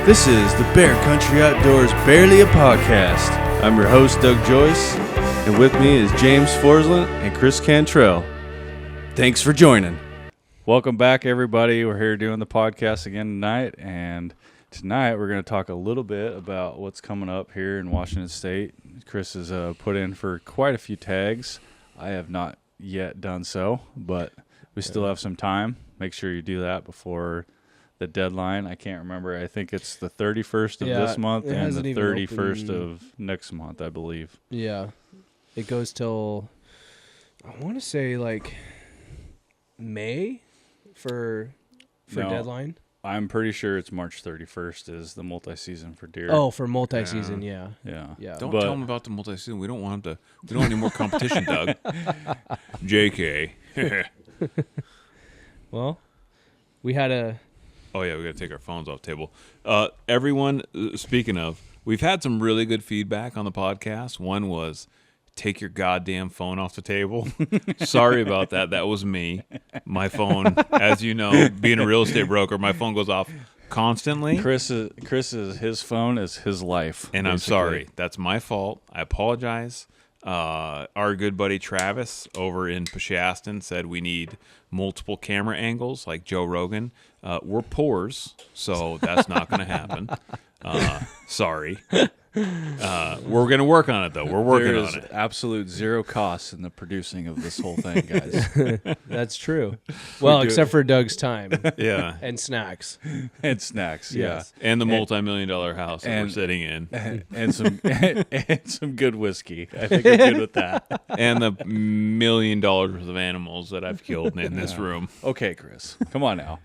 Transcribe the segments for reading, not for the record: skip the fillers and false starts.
This is the Bear Country Outdoors Barely a Podcast. I'm your host, Doug Joyce, and with me is James Forsland and Kris Cantrell. Thanks for joining. Welcome back, everybody. We're here doing the podcast again tonight, and tonight we're going to talk a little bit about what's coming up here in Washington State. Kris has put in for quite a few tags. I have not yet done so, but we still have some time. Make sure you do that before the deadline. I can't remember. I think it's the 31st of this month and the 31st of next month, I believe. Yeah. It goes till, I want to say, like, May for deadline. I'm pretty sure it's March 31st is the multi-season for deer. Oh, for multi-season, yeah. Don't tell them about the multi-season. We don't want them to. We don't want any more competition, Doug. JK. Well, we had a... Oh, yeah, we got to take our phones off the table. Everyone, speaking of, we've had some really good feedback on the podcast. One was, take your goddamn phone off the table. Sorry about that. That was me. My phone, as you know, being a real estate broker, my phone goes off constantly. Kris is his phone is his life. And basically. I'm sorry. That's my fault. I apologize. Our good buddy Travis over in Peshastin said we need multiple camera angles like Joe Rogan. We're poors, so that's not going to happen. Sorry. We're going to work on it, though. We're working on it. Absolute zero costs in the producing of this whole thing, guys. That's true. Well, except for Doug's time. Yeah. And snacks. And snacks, yes. Yeah. And the multi-million-dollar house that we're sitting in. And some good whiskey. I think I'm good with that. And the $1 million worth of animals that I've killed in this room. Okay, Kris. Come on now.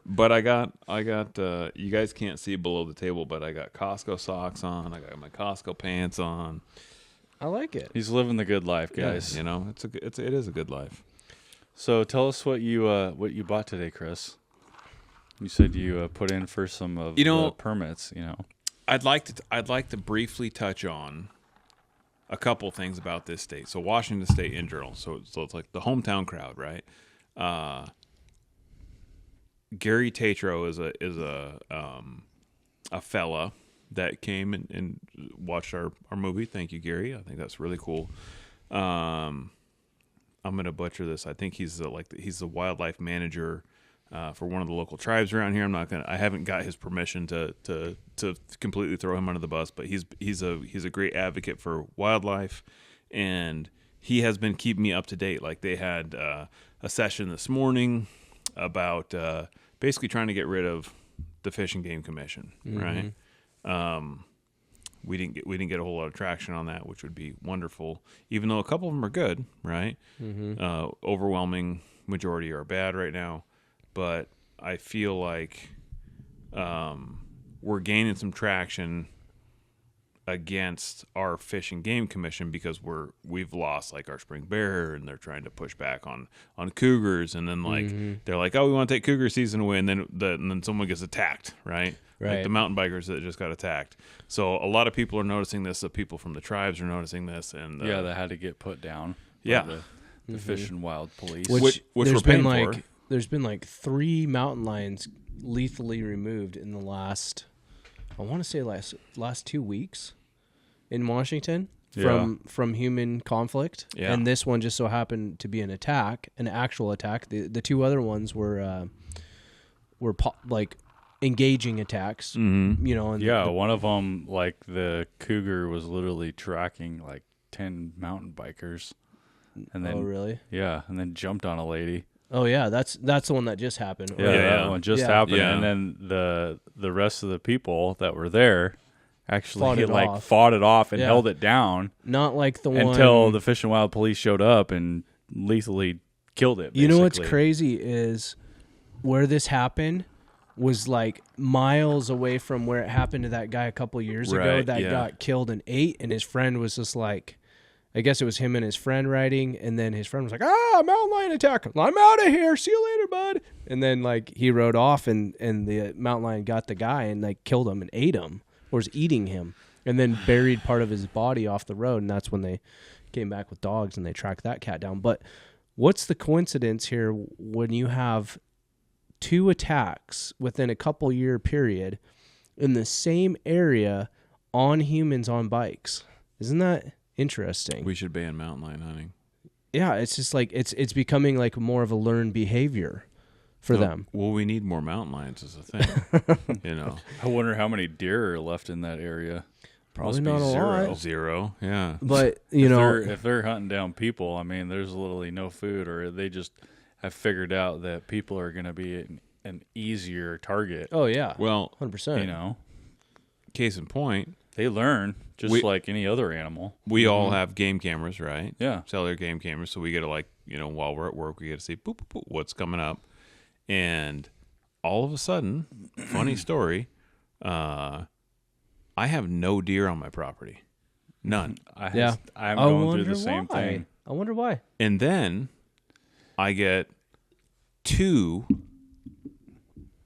But I got you guys can't see below the table, but I got Costco socks on. I got my Costco pants on. I like it. He's living the good life, guys. Yeah, you know, it is a good life. So tell us what you bought today, Kris. You said you put in for some of the permits. You know, I'd like to briefly touch on a couple things about this state. So Washington State in general. So it's like the hometown crowd, right? Gary Tatro is a fella that came and watched our movie. Thank you, Gary. I think that's really cool. I'm gonna butcher this. I think he's the wildlife manager for one of the local tribes around here. I haven't got his permission to completely throw him under the bus, but he's a great advocate for wildlife, and he has been keeping me up to date. Like they had a session this morning about basically trying to get rid of the Fish and Game Commission, right? We didn't get a whole lot of traction on that, which would be wonderful. Even though a couple of them are good, right? Overwhelming majority are bad right now, but I feel like we're gaining some traction against our Fish and Game Commission because we've lost like our spring bear, and they're trying to push back on cougars, and then they're like, oh, we want to take cougar season away, and then someone gets attacked, right? Like the mountain bikers that just got attacked. So a lot of people are noticing this. The people from the tribes are noticing this, and that had to get put down. Yeah, the Fish and Wild Police, which we're paying for. There's been like 3 mountain lions lethally removed in the last, I want to say last 2 weeks in Washington from human conflict. Yeah. And this one just so happened to be an actual attack. The 2 other ones were engaging attacks. You know. And one of them, like the cougar was literally tracking like 10 mountain bikers, and then really? Yeah, and then jumped on a lady. Oh yeah, that's the one that just happened. Yeah, that one just happened, and then the rest of the people that were there actually fought it off and held it down. Not like the one until the Fish and Wild Police showed up and lethally killed it. Basically. You know what's crazy is where this happened was like miles away from where it happened to that guy a couple years ago that got killed and ate, and his friend was just like, I guess it was him and his friend riding, and then his friend was like, mountain lion attack. I'm out of here. See you later, bud. And then like he rode off, and the mountain lion got the guy and like killed him and ate him, or was eating him, and then buried part of his body off the road. And that's when they came back with dogs and they tracked that cat down. But what's the coincidence here when you have 2 attacks within a couple year period in the same area on humans on bikes. Isn't that interesting? We should ban mountain lion hunting. Yeah, it's just like it's becoming like more of a learned behavior for them. Well, we need more mountain lions is a thing. I wonder how many deer are left in that area. Probably Must be not a zero. lot. Zero, yeah. But if they're hunting down people, I mean, there's literally no food, or they just have figured out that people are going to be an easier target. oh yeah, Well, 100%. case in point, They learn just like any other animal. we all have game cameras, right? Yeah. Cellular game cameras. So we get to while we're at work, we get to see boop, boop, boop, what's coming up. And all of a sudden, funny story, I have no deer on my property. None. I'm going through the same why. thing. I wonder why. And then I get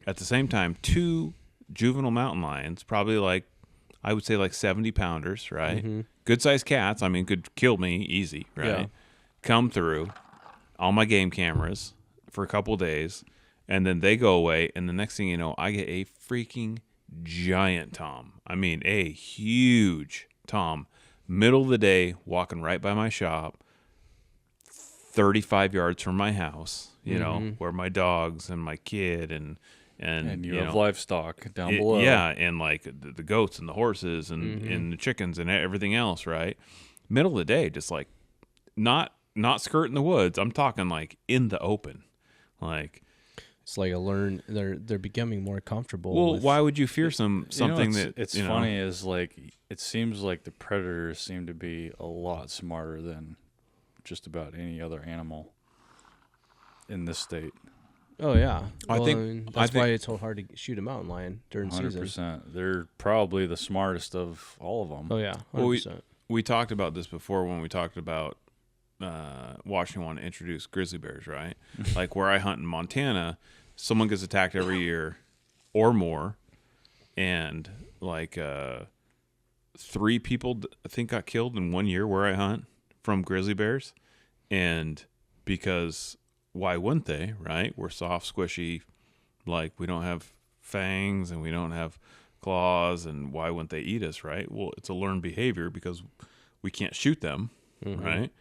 at the same time, two juvenile mountain lions, probably I would say 70 pounders, right? Mm-hmm. Good sized cats. I mean, could kill me easy, right? Yeah. Come through all my game cameras for a couple days, and then they go away. And the next thing you know, I get a freaking giant tom. I mean, a huge tom, middle of the day, walking right by my shop, 35 yards from my house, where my dogs and my kid and you have livestock down below. Yeah, and the goats and the horses and the chickens and everything else, right? Middle of the day, just not skirting the woods. I'm talking in the open. It's like they're becoming more comfortable. Well, why would you fear something that it's funny is it seems like the predators seem to be a lot smarter than just about any other animal in this state. Oh yeah, I think that's why it's so hard to shoot a mountain lion during 100%. season. They're probably the smartest of all of them. Oh yeah, 100%. Well, we talked about this before when we talked about Washington wanting to introduce grizzly bears, right? Where I hunt in Montana, someone gets attacked every year or more, and 3 people I think got killed in 1 year where I hunt from grizzly bears. And because why wouldn't they, right? We're soft, squishy, we don't have fangs and we don't have claws, and why wouldn't they eat us, right? Well, it's a learned behavior because we can't shoot them, right?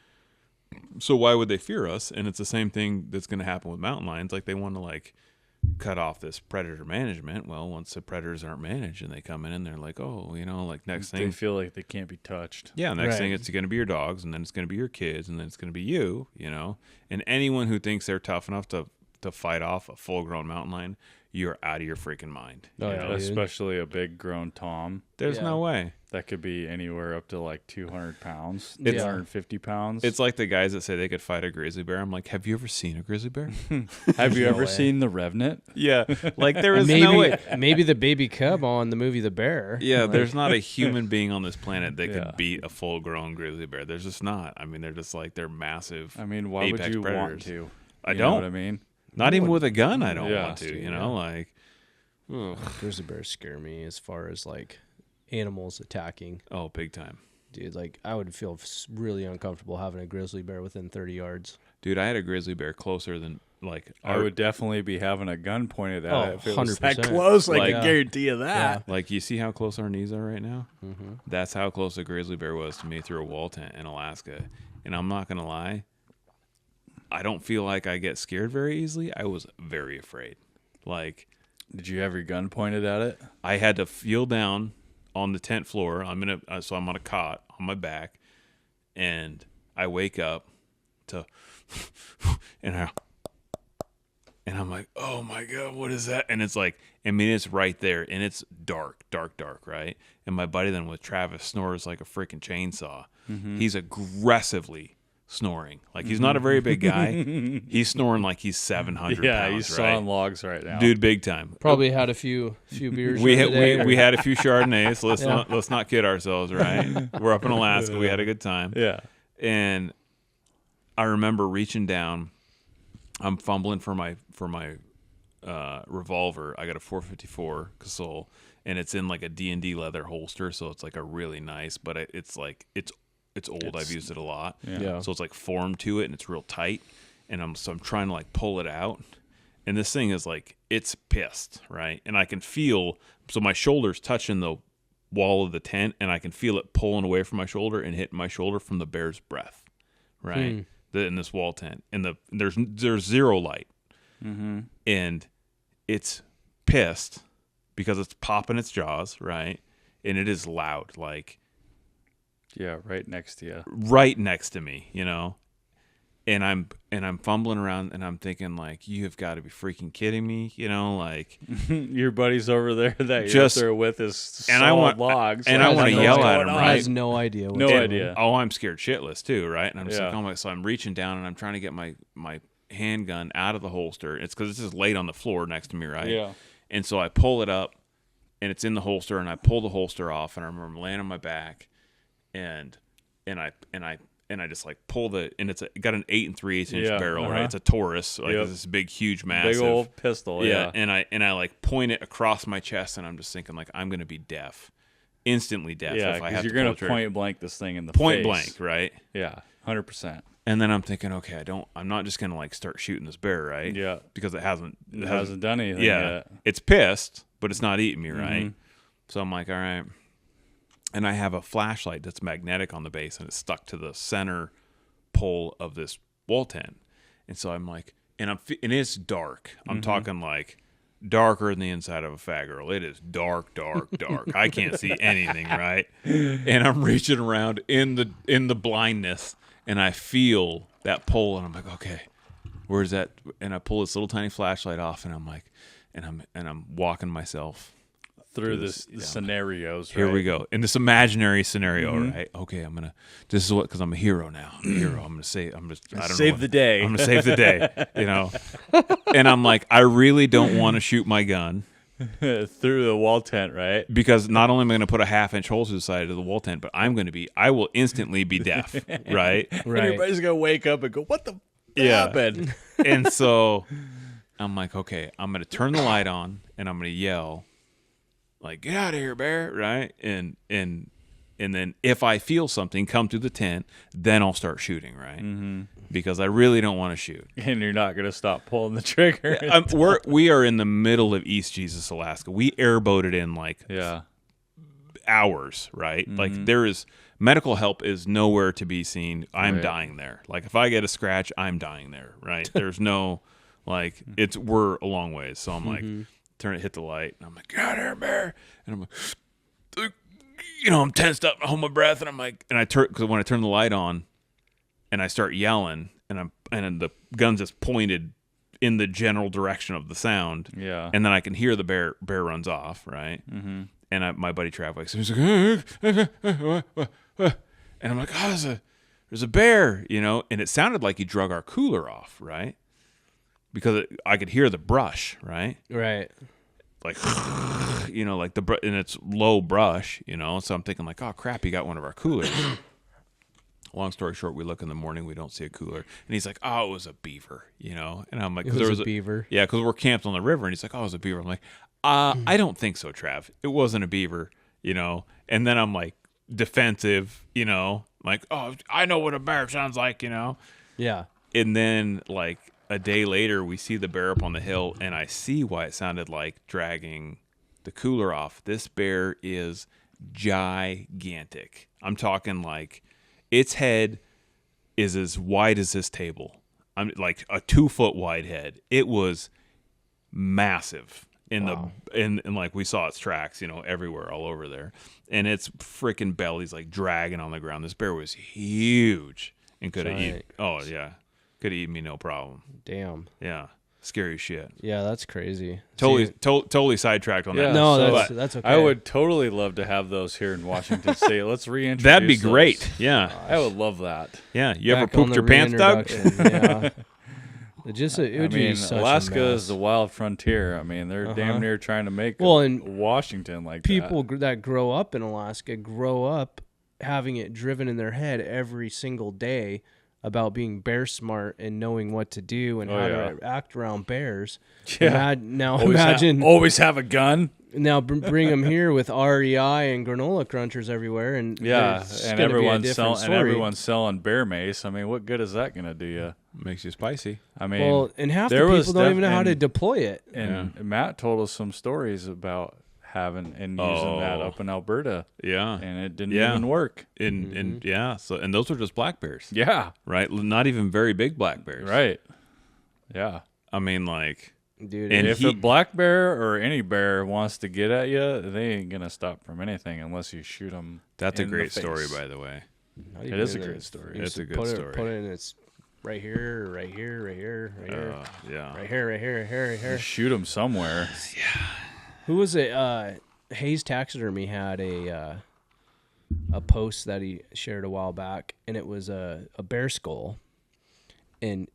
So why would they fear us? And it's the same thing that's going to happen with mountain lions. They want to cut off this predator management. Well, once the predators aren't managed and they come in and they're next thing. They feel like they can't be touched. Yeah, next thing it's going to be your dogs, and then it's going to be your kids, and then it's going to be you, And anyone who thinks they're tough enough to fight off a full-grown mountain lion, you're out of your freaking mind. Especially a big grown tom. There's no way. That could be anywhere up to 200 pounns, It's- 250 pounds. It's like the guys that say they could fight a grizzly bear. I'm like, have you ever seen a grizzly bear? Have you No ever way. seen The Revenant? Yeah, there is no way. Maybe the baby cub on the movie The Bear. Yeah, there's not a human being on this planet that could beat a full-grown grizzly bear. There's just not. I mean, they're just they're massive. I mean, why would apex you want predators. to? I You don't. know what I mean? Not even with a gun, I don't Yeah. want to. Grizzly bears scare me as far as animals attacking. Oh, big time. Dude, I would feel really uncomfortable having a grizzly bear within 30 yards. Dude, I had a grizzly bear closer than I would definitely be having a gun pointed at Oh, it if it was that 100%. close. I Like- can guarantee you that. you see how close our knees are right now? Mm-hmm. That's how close a grizzly bear was to me through a wall tent in Alaska. And I'm not gonna lie, I don't feel like I get scared very easily. I was very afraid. Did you have your gun pointed at it? I had to feel down on the tent floor. I'm on a cot on my back, and I wake up to, and I'm like, oh my God, what is that? And it's it's right there, and it's dark, right? And my buddy then with Travis snores like a freaking chainsaw. Mm-hmm. He's aggressively snoring. He's not a very big guy. He's snoring like he's 700 Yeah, pounds, he's right? sawing logs right now. Dude, big time. Probably had a few beers. We the other day, had, or- we had a few Chardonnays. So let's not kid ourselves, right? We're up in Alaska. We had a good time. Yeah. And I remember reaching down. I'm fumbling for my revolver. I got a 454 Casull, and it's in a D&D leather holster, so it's a really nice, but it's old. I've used it a lot. Yeah. So it's formed to it, and it's real tight. And I'm trying to pull it out, and this thing is like, it's pissed, right? And I can feel, so my shoulder's touching the wall of the tent, and I can feel it pulling away from my shoulder and hitting my shoulder from the bear's breath, right? In this wall tent, and there's zero light, and it's pissed because it's popping its jaws, right? And it is loud, like, yeah, right next to you, right next to me, you know. And I'm fumbling around, and I'm thinking, like, you have got to be freaking kidding me, you know, like your buddy's over there that you're up there with his solid logs, and I want to yell at him, right? Has no idea. No idea. Oh, I'm scared shitless too, right? And I'm just like, oh my, so I'm reaching down and I'm trying to get my handgun out of the holster. It's because it's just laid on the floor next to me, right? Yeah. And so I pull it up, and it's in the holster, and I pull the holster off, and I remember laying on my back, and I just like pull and it's got an 8 3/8 inch barrel, right? It's a Taurus, like this big, huge, massive, big old pistol, yeah. And I like point it across my chest, and I'm just thinking, like, I'm gonna be deaf, instantly deaf. Yeah, if I have you're to gonna point blank this thing in the face. Point blank, right? Yeah, 100%. And then I'm thinking, okay, I'm not just gonna like start shooting this bear, right? Yeah, because it hasn't done anything. Yeah, yet. It's pissed, but it's not eating me, right? So I'm like, all right. And I have a flashlight that's magnetic on the base, and it's stuck to the center pole of this wall tent. And so I'm like, and it's dark. I'm talking like darker than the inside of a fat girl. It is dark, dark, dark. I can't see anything, right? And I'm reaching around in the blindness, and I feel that pole, and I'm like, okay, where's that? And I pull this little tiny flashlight off, and I'm like, and I'm walking myself through the scenarios. Here right? we go in this imaginary scenario, right? Okay, this is what, because I'm a hero now. I'm a hero. I'm gonna save the day. I'm gonna save the day, you know. And I'm like, I really don't want to shoot my gun through the wall tent, right? Because not only am I going to put a 1/2 inch hole through the side of the wall tent, but I will instantly be deaf, right? And everybody's gonna wake up and go, "What the happened?" And so I'm like, okay, I'm gonna turn the light on, and I'm gonna yell, like, get out of here, bear, right? And then if I feel something come through the tent, then I'll start shooting, right? Because I really don't want to shoot. And you're not going to stop pulling the trigger. We are in the middle of East Jesus, Alaska. We airboated in like hours, right? Like there is medical help is nowhere to be seen. I'm dying there. Like if I get a scratch, I'm dying there, right? There's no like we're a long ways. So I'm like, hit the light, and I'm like, get out of here, bear. And I'm like, you know, I'm tensed up, I hold my breath, and I'm like, and because when I turn the light on, and I start yelling, and the gun's just pointed in the general direction of the sound, and then I can hear the bear runs off, right? And my buddy Trav wakes up, he's like, and I'm like, oh, there's a bear, you know, and it sounded like he drug our cooler off, right? Because I could hear the brush, right? Right. Like, you know, like and it's low brush, you know. So I'm thinking like, oh crap, he got one of our coolers. Long story short, we look in the morning, we don't see a cooler, and he's like, oh, it was a beaver, you know. And I'm like, because there was a beaver. Yeah, because we're camped on the river, and he's like, oh, it was a beaver. I'm like, I don't think so, Trav. It wasn't a beaver, you know. And then I'm like defensive, you know, like, oh, I know what a bear sounds like, you know. Yeah. And then like a day later, we see the bear up on the hill, and I see why it sounded like dragging the cooler off. This bear is gigantic. I'm talking like its head is as wide as this table. I'm like a 2-foot wide head. It was massive in and like we saw its tracks, you know, everywhere, all over there. And its freaking belly's like dragging on the ground. This bear was huge and could have eaten. Oh yeah. Could have eaten me no problem. Damn. Yeah. Scary shit. Yeah, that's crazy. Totally sidetracked on that. No, that's okay. I would totally love to have those here in Washington State. Let's reintroduce That'd be those. Great. Yeah. I would love that. Yeah. You ever pooped your pants, Doug? Yeah. It would be such Alaska a mess. is the wild frontier. I mean, they're damn near trying to make and Washington like people that grow up in Alaska grow up having it driven in their head every single day about being bear smart and knowing what to do and how to act around bears. Yeah. Imagine always have a gun. Now bring them here with REI and granola crunchers everywhere, and and everyone's selling bear mace. I mean, what good is that going to do you? Makes you spicy. I mean, and half the people don't even know how to deploy it. And Matt told us some stories about having and using that up in Alberta. Yeah, and it didn't even work. And those were just black bears. Yeah, right. Not even very big black bears. Right. Yeah. I mean, like. Dude, and if a black bear or any bear wants to get at you, they ain't gonna stop from anything unless you shoot them. That's a great story, by the way. It is a great story. It's a good story. Put it in its right here, right here, right here, right here, yeah, right here, right here, right here, right here. Shoot them somewhere. Yeah. Who was it? Hayes Taxidermy had a post that he shared a while back, and it was a bear skull, and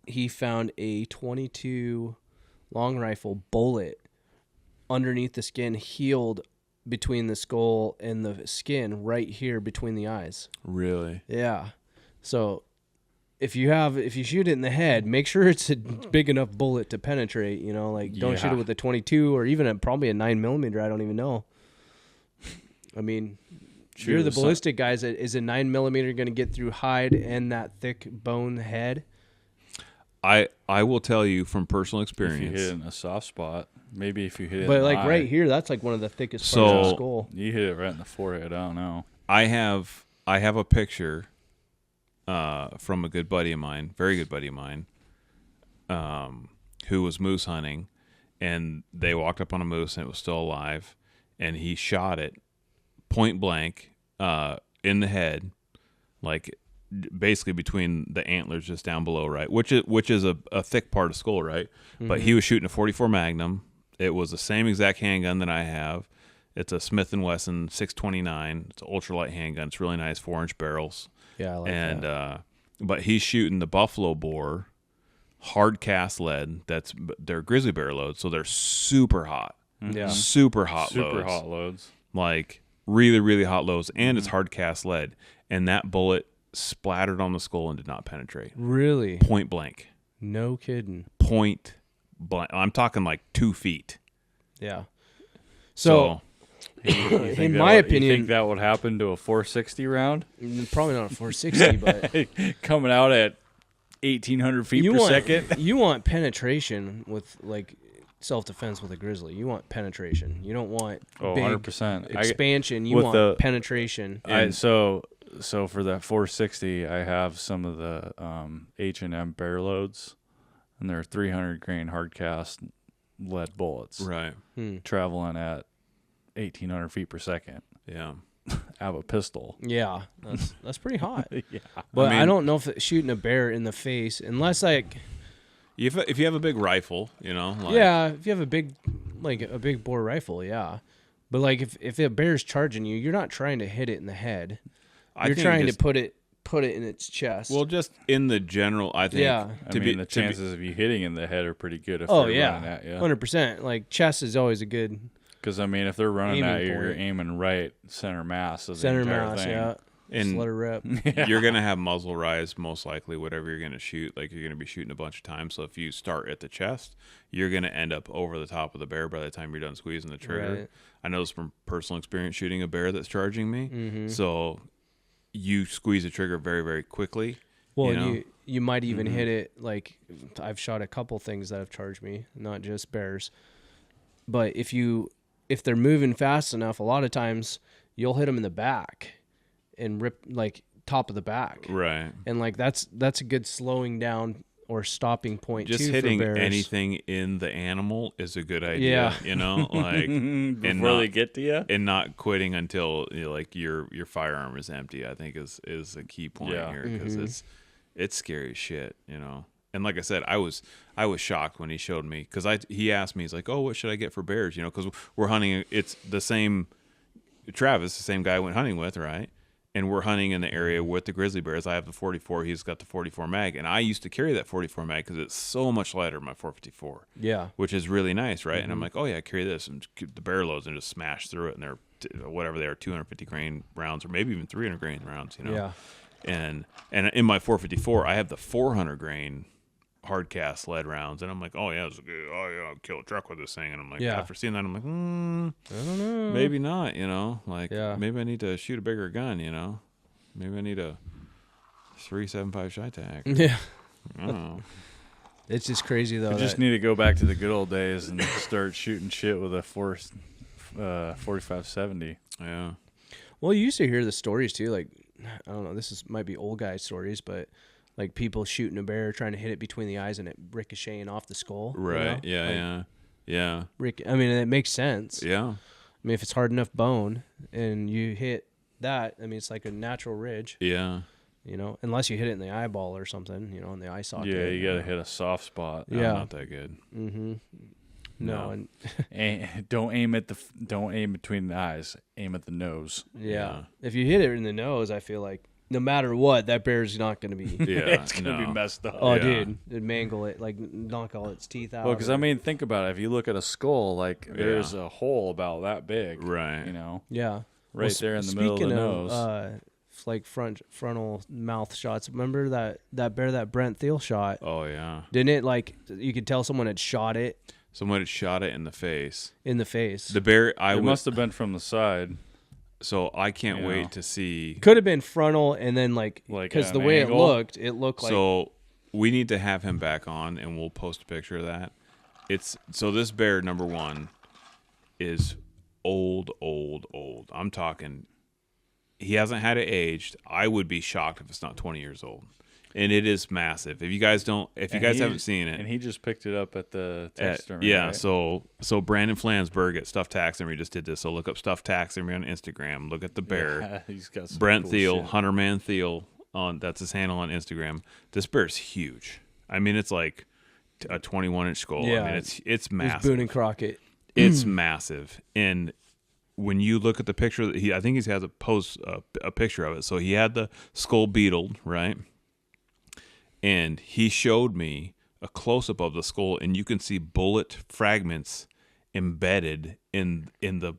he found a .22 long rifle bullet underneath the skin, healed between the skull and the skin right here between the eyes. Really? Yeah. So if you shoot it in the head, make sure it's a big enough bullet to penetrate, don't shoot it with a .22 or even probably a 9mm. I don't even know. I mean, you're the ballistic guys. Is a 9mm going to get through hide and that thick bone head? I will tell you from personal experience. If you hit it in a soft spot, maybe if you hit it but in like the right eye, here, that's like one of the thickest parts of the skull. You hit it right in the forehead. I don't know. I have a picture from a good buddy of mine, very good buddy of mine, who was moose hunting, and they walked up on a moose and it was still alive, and he shot it point blank in the head, like basically between the antlers just down below, right, which is a thick part of skull, right? Mm-hmm. But he was shooting a .44 Magnum. It was the same exact handgun that I have. It's a Smith & Wesson 629. It's an ultralight handgun. It's really nice, 4-inch barrels. Yeah, I like that. But he's shooting the buffalo boar hard cast lead. They're grizzly bear loads, so they're super hot. Yeah, super hot loads, like really, really hot loads, and it's hard cast lead. And that bullet splattered on the skull and did not penetrate. Really? Point blank. No kidding. Point blank. I'm talking like 2 feet. Yeah. So in my opinion, you think that would happen to a 460 round? Probably not a 460, but coming out at 1,800 feet per second. You want penetration with like self-defense with a grizzly. You want penetration. You don't want big 100% expansion. You want penetration. So for that 460, I have some of the H&M bear loads, and they're 300 grain hard cast lead bullets. Right. Traveling at 1,800 feet per second. Yeah. I have a pistol. Yeah, that's pretty hot. Yeah. But I don't know if shooting a bear in the face, unless like if you have a big rifle, if you have a big bore rifle, yeah. But like if a bear's charging you, you're not trying to hit it in the head. You're trying to put it in its chest. Well, just in the general, I think. Yeah. The chances of you hitting in the head are pretty good if they're running at you. 100%. Like chest is always a good. Because if they're running at you, you're aiming right center mass of the entire thing. Yeah. And just let her rip. You're gonna have muzzle rise most likely. Whatever you're gonna shoot, like you're gonna be shooting a bunch of times. So if you start at the chest, you're gonna end up over the top of the bear by the time you're done squeezing the trigger. Right. I know this from personal experience shooting a bear that's charging me. Mm-hmm. So you squeeze the trigger very, very quickly. Well, you might even hit it. Like I've shot a couple things that have charged me, not just bears. But if they're moving fast enough, a lot of times you'll hit them in the back and rip like top of the back. Right. And like that's a good slowing down or stopping point. Just too, hitting for bears. anything in the animal is a good idea. Like before they get to you, and not quitting until your firearm is empty. I think is a key point here, because it's scary as shit. And like I said, I was shocked when he showed me, because he asked me, he's like, oh, what should I get for bears? Because we're hunting. It's the same Travis, the same guy I went hunting with, right? And we're hunting in the area with the grizzly bears. I have the 44. He's got the 44 mag. And I used to carry that 44 mag because it's so much lighter than my 454. Yeah. Which is really nice, right? And I'm like, oh, yeah, carry this. And the bear loads and just smash through it. And they're, whatever they are, 250 grain rounds or maybe even 300 grain rounds, Yeah. And in my 454, I have the 400 grain hard cast lead rounds, and I'm like, oh yeah, I'll kill a truck with this thing. And I'm like, after seeing that, I'm like, I don't know, maybe not. Maybe I need to shoot a bigger gun. Maybe I need a 375 Shy-Tac. Yeah. I don't know. It's just crazy though. You just need to go back to the good old days and start shooting shit with a 45-70. Yeah. Well, you used to hear the stories too. Like, I don't know, might be old guy stories, but like people shooting a bear, trying to hit it between the eyes and it ricocheting off the skull. Right. Yeah. I mean, it makes sense. Yeah. I mean, if it's hard enough bone and you hit that, I mean, it's like a natural ridge. Yeah. Unless you hit it in the eyeball or something, in the eye socket. Yeah, you got to hit a soft spot. Yeah. Not that good. Mm-hmm. No. And don't aim between the eyes. Aim at the nose. Yeah. If you hit it in the nose, I feel like no matter what, that bear's not going to be. Yeah. It's going to be messed up. Oh, dude. It'd mangle it, like knock all its teeth out. Well, because, I mean, think about it. If you look at a skull, like, there's a hole about that big. Right. Yeah. Right there in the middle of the nose. Like frontal mouth shots. Remember that bear that Brent Thiel shot? Oh, yeah. Didn't it, like, you could tell someone had shot it? Someone had shot it in the face. The bear, it must have been from the side. So I can't wait to see. Could have been frontal, and then like because the way angle. it looked like. So we need to have him back on, and we'll post a picture of that. So this bear, number one, is old. I'm talking. He hasn't had it aged. I would be shocked if it's not 20 years old. And it is massive. If you guys haven't seen it, and he just picked it up at the taxidermy. Yeah, right? so Brandon Flansburgh at Stuffed Taxidermy just did this. So look up Stuffed Taxidermy on Instagram. Look at the bear. Yeah, he's got some Brent cool Thiel, shit. Hunterman Thiel. That's his handle on Instagram. This bear's huge. I mean, it's like a 21-inch skull. Yeah, I mean, it's massive. It's Boone and Crockett. It's massive, and when you look at the picture, I think he has a picture of it. So he had the skull beetled, right? And he showed me a close-up of the skull, and you can see bullet fragments embedded in the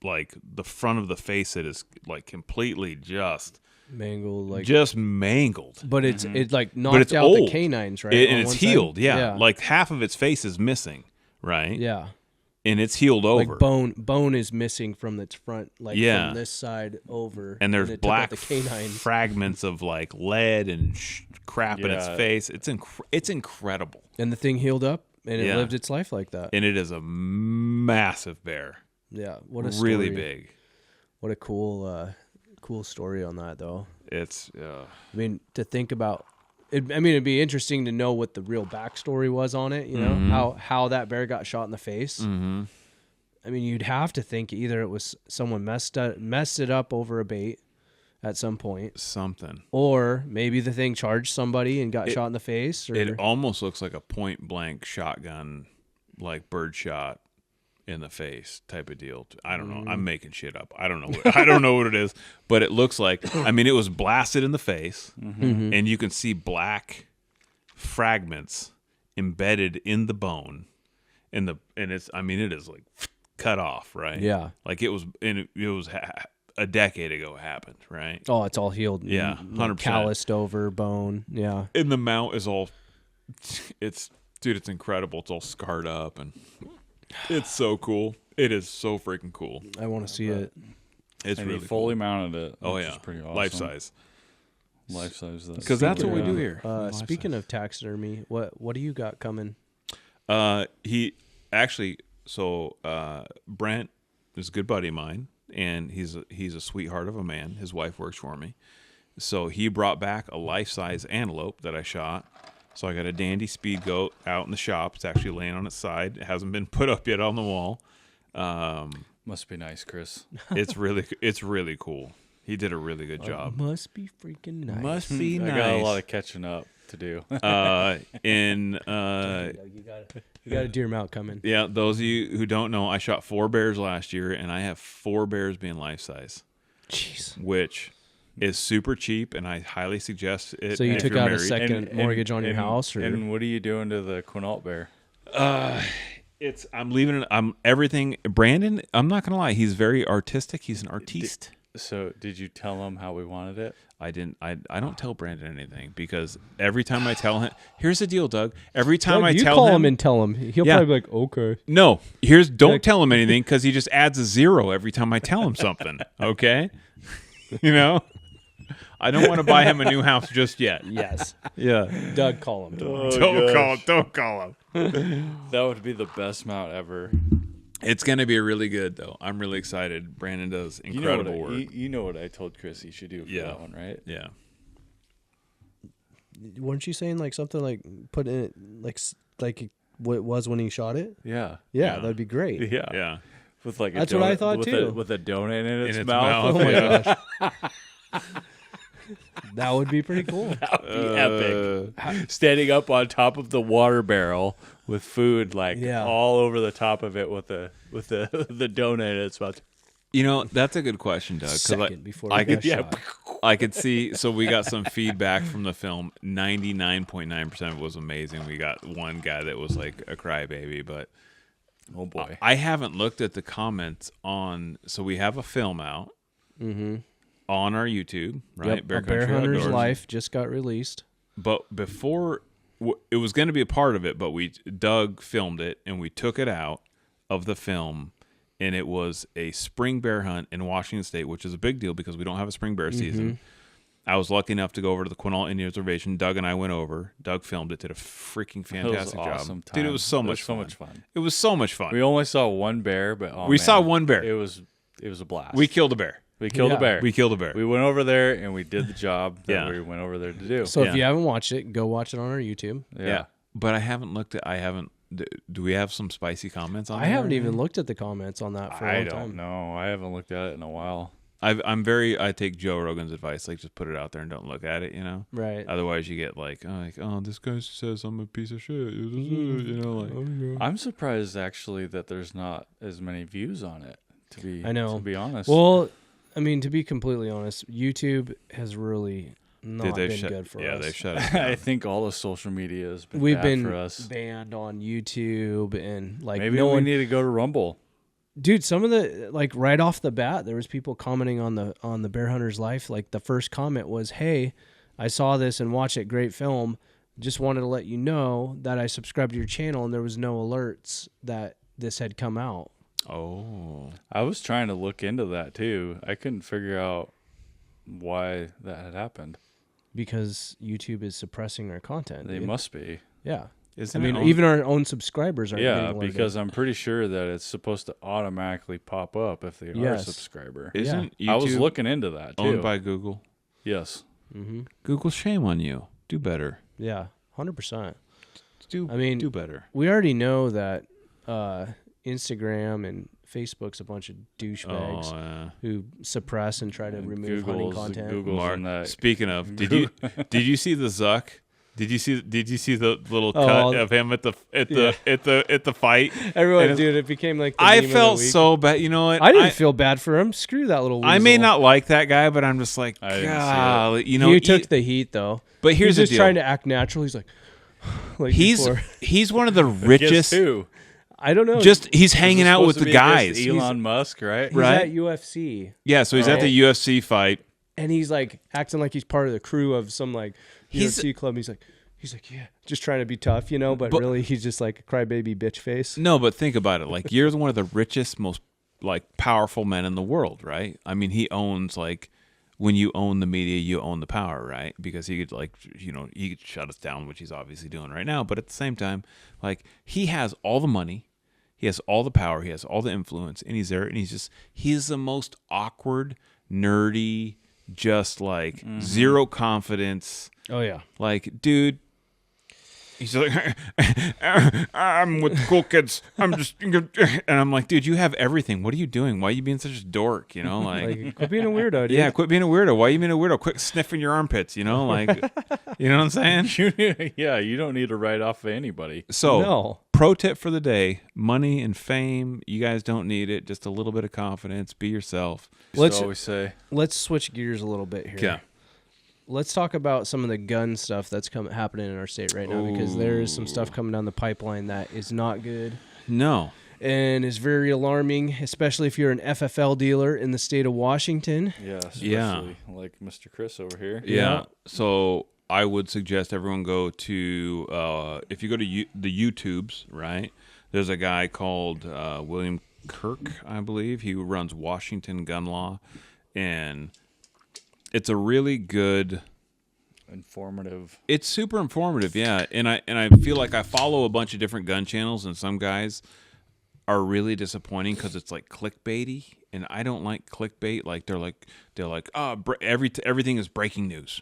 the front of the face that is like completely just mangled, mangled. But it like knocked out old. the canines, right? And it's healed. Side? Yeah, like half of its face is missing, right? Yeah. And it's healed over. Like bone is missing from its front, from this side over. And there's black the canine fragments of like lead and crap in its face. It's incredible. And the thing healed up, and it lived its life like that. And it is a massive bear. Yeah, what a story. Really big. What a cool story on that, though. It's. I mean, to think about. It'd be interesting to know what the real backstory was on it. You know, Mm-hmm. how that bear got shot in the face. Mm-hmm. I mean, you'd have to think either it was someone messed it up over a bait at some point, Something. or maybe the thing charged somebody and got shot in the face. Or, It almost looks like a point blank shotgun, like bird shot in the face type of deal. I don't know. I'm making shit up. I don't know. I don't know what it is, but it looks like. I mean, it was blasted in the face, and you can see black fragments embedded in the bone, and it's. I mean, it is like cut off, right? Yeah. Like it was, and it was a decade ago happened, right? Oh, it's all healed. Yeah, 100%. Calloused over bone. Yeah. And the mount is all. It's incredible. It's all scarred up and. It's so cool. It is so freaking cool. I want to see it. It's And really he fully cool. mounted it. Oh which yeah, is pretty awesome. life size. Because that's what we do here. Speaking of taxidermy, what do you got coming? He actually. So Brent is a good buddy of mine, and he's a sweetheart of a man. His wife works for me, so he brought back a life size antelope that I shot. So I got a dandy speed goat out in the shop. It's actually laying on its side. It hasn't been put up yet on the wall. Must be nice, Chris. It's really cool. He did a really good job. Must be freaking nice. Must be nice. I got a lot of catching up to do. You got a deer mount coming. Yeah, those of you who don't know, I shot 4 bears last year, and I have 4 bears being life size. Jeez. Which is super cheap, and I highly suggest it. So you if took you're out a married. second mortgage on your house, or And what are you doing to the Quinault bear? I'm leaving it. I'm everything. Brandon, I'm not gonna lie, he's very artistic. He's an artiste. So did you tell him how we wanted it? I didn't. I don't tell Brandon anything because every time I tell him, here's the deal, Doug. Every time I you tell call him, him and tell him. He'll Yeah. probably be like, okay. no, don't tell him anything because he just adds a 0 every time I tell him something. Okay, you know, I don't want to buy him a new house just yet. Yes. Yeah, Doug, call him. don't call him. That would be the best mount ever. It's gonna be really good though. I'm really excited. Brandon does incredible work. You know what I told Kris he should do for that one, right? Yeah. Weren't you saying like something like put in it like what it was when he shot it? Yeah. Yeah, that'd be great. Yeah. Yeah. With like That's what I thought too. With a donut in its its mouth. mouth. Oh my Yeah. gosh. That would be pretty cool. That would be epic. Standing up on top of the water barrel with food like all over the top of it with the the donut in its mouth. You know, that's a good question, Doug. 'Cause Second before I he got could, shot. I could see. So we got some feedback from the film. 99.9% of it was amazing. We got one guy that was like a crybaby, but Oh boy. I haven't looked at the comments on. So we have a film out on our YouTube, right? Yep, A Bear Hunter's Life just got released. But before it was going to be a part of it, but Doug filmed it and we took it out of the film, and it was a spring bear hunt in Washington State, which is a big deal because we don't have a spring bear season. I was lucky enough to go over to the Quinault Indian Reservation. Doug and I went over. Doug filmed it, did a freaking fantastic awesome job. Dude, it was so much fun. It was so much fun. We only saw one bear, but we saw one bear. It was a blast. We killed a bear. We killed a bear. We killed a bear. We went over there and we did the job that we went over there to do. So if you haven't watched it, go watch it on our YouTube. Yeah. But I haven't looked at. Do we have some spicy comments on? I haven't even looked at the comments on that for a long I time. don't know. I haven't looked at it in a while. I take Joe Rogan's advice, like just put it out there and don't look at it, you know. Right. Otherwise, you get oh, this guy says I'm a piece of shit, you know, like. I'm surprised actually that there's not as many views on it. I know. To be honest. Well, I mean, to be completely honest, YouTube has really not been good for us. Yeah, they've shut it down. I think all the social media has been We've bad been for us. banned on YouTube and like Maybe we need to go to Rumble. Dude, some of the like right off the bat, there was people commenting on the Bear Hunter's Life. Like the first comment was, "Hey, I saw this and watched it. Great film. Just wanted to let you know that I subscribed to your channel and there was no alerts that this had come out." Oh, I was trying to look into that too. I couldn't figure out why that had happened. Because YouTube is suppressing our content. They must be. Yeah. Isn't I mean, even our own subscribers aren't getting alerted. Because I'm pretty sure that it's supposed to automatically pop up if they are a subscriber. Isn't YouTube I was looking into that too. owned by Google? Yes. Mm-hmm. Google, shame on you. Do better. Yeah, 100%. Do better. We already know that Instagram and Facebook's a bunch of douchebags who suppress and try to remove hunting content. Mark, speaking of, did you see the Zuck? Did you see the little cut of him at the fight? Everyone, dude, it became like the I meme felt of the week. so bad. You know what? I didn't feel bad for him. Screw that little weasel. I may not like that guy, but I'm just like, I didn't see golly, you know, he took the heat though. But here's he's the just deal. trying to act natural. He's like he's one of the richest. I don't know. Just he's hanging out with the guys. Elon Musk, right? He's at UFC. Yeah, so he's at the UFC fight, and he's like acting like he's part of the crew of some like UFC club. He's like, yeah, just trying to be tough, you know, but really he's just like a crybaby bitch face. No, but think about it. Like, you're one of the richest, most like powerful men in the world, right? I mean, he owns like, when you own the media, you own the power, right? Because he could like, you know, he could shut us down, which he's obviously doing right now. But at the same time, like, he has all the money, he has all the power, he has all the influence, and he's there, and he's the most awkward, nerdy, just like zero confidence. Oh yeah, like, dude. He's like, I'm with the cool kids. I'm just, and I'm like, dude, you have everything. What are you doing? Why are you being such a dork? You know, like quit being a weirdo, dude. Yeah, quit being a weirdo. Why are you being a weirdo? Quit sniffing your armpits. You know, like, you know what I'm saying? Yeah, you don't need to write off of anybody. So, pro tip for the day: money and fame. You guys don't need it. Just a little bit of confidence. Be yourself. Let's always say. Let's switch gears a little bit here. Yeah. Let's talk about some of the gun stuff that's happening in our state right now, because there is some stuff coming down the pipeline that is not good. No. and is very alarming, especially if you're an FFL dealer in the state of Washington. Yeah, especially like Mr. Kris over here. Yeah. So I would suggest everyone go to, if you go to the YouTubes, right? There's a guy called William Kirk, I believe. He runs Washington Gun Law, and it's a really good, informative. It's super informative, yeah. And I feel like I follow a bunch of different gun channels, and some guys are really disappointing because it's like clickbaity, and I don't like clickbait. Like they're like everything is breaking news.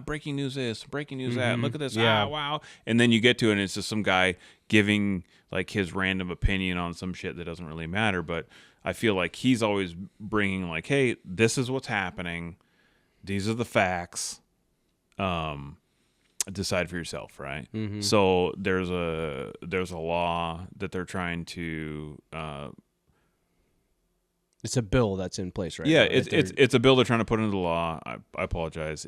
Breaking news this, breaking news that. Look at this. Yeah. Wow. And then you get to it, and it's just some guy giving like his random opinion on some shit that doesn't really matter. But I feel like he's always bringing like, hey, this is what's happening. These are the facts. Decide for yourself, right? Mm-hmm. So there's a law that they're trying to. It's a bill that's in place right Yeah, now. it's a bill they're trying to put into law. I apologize.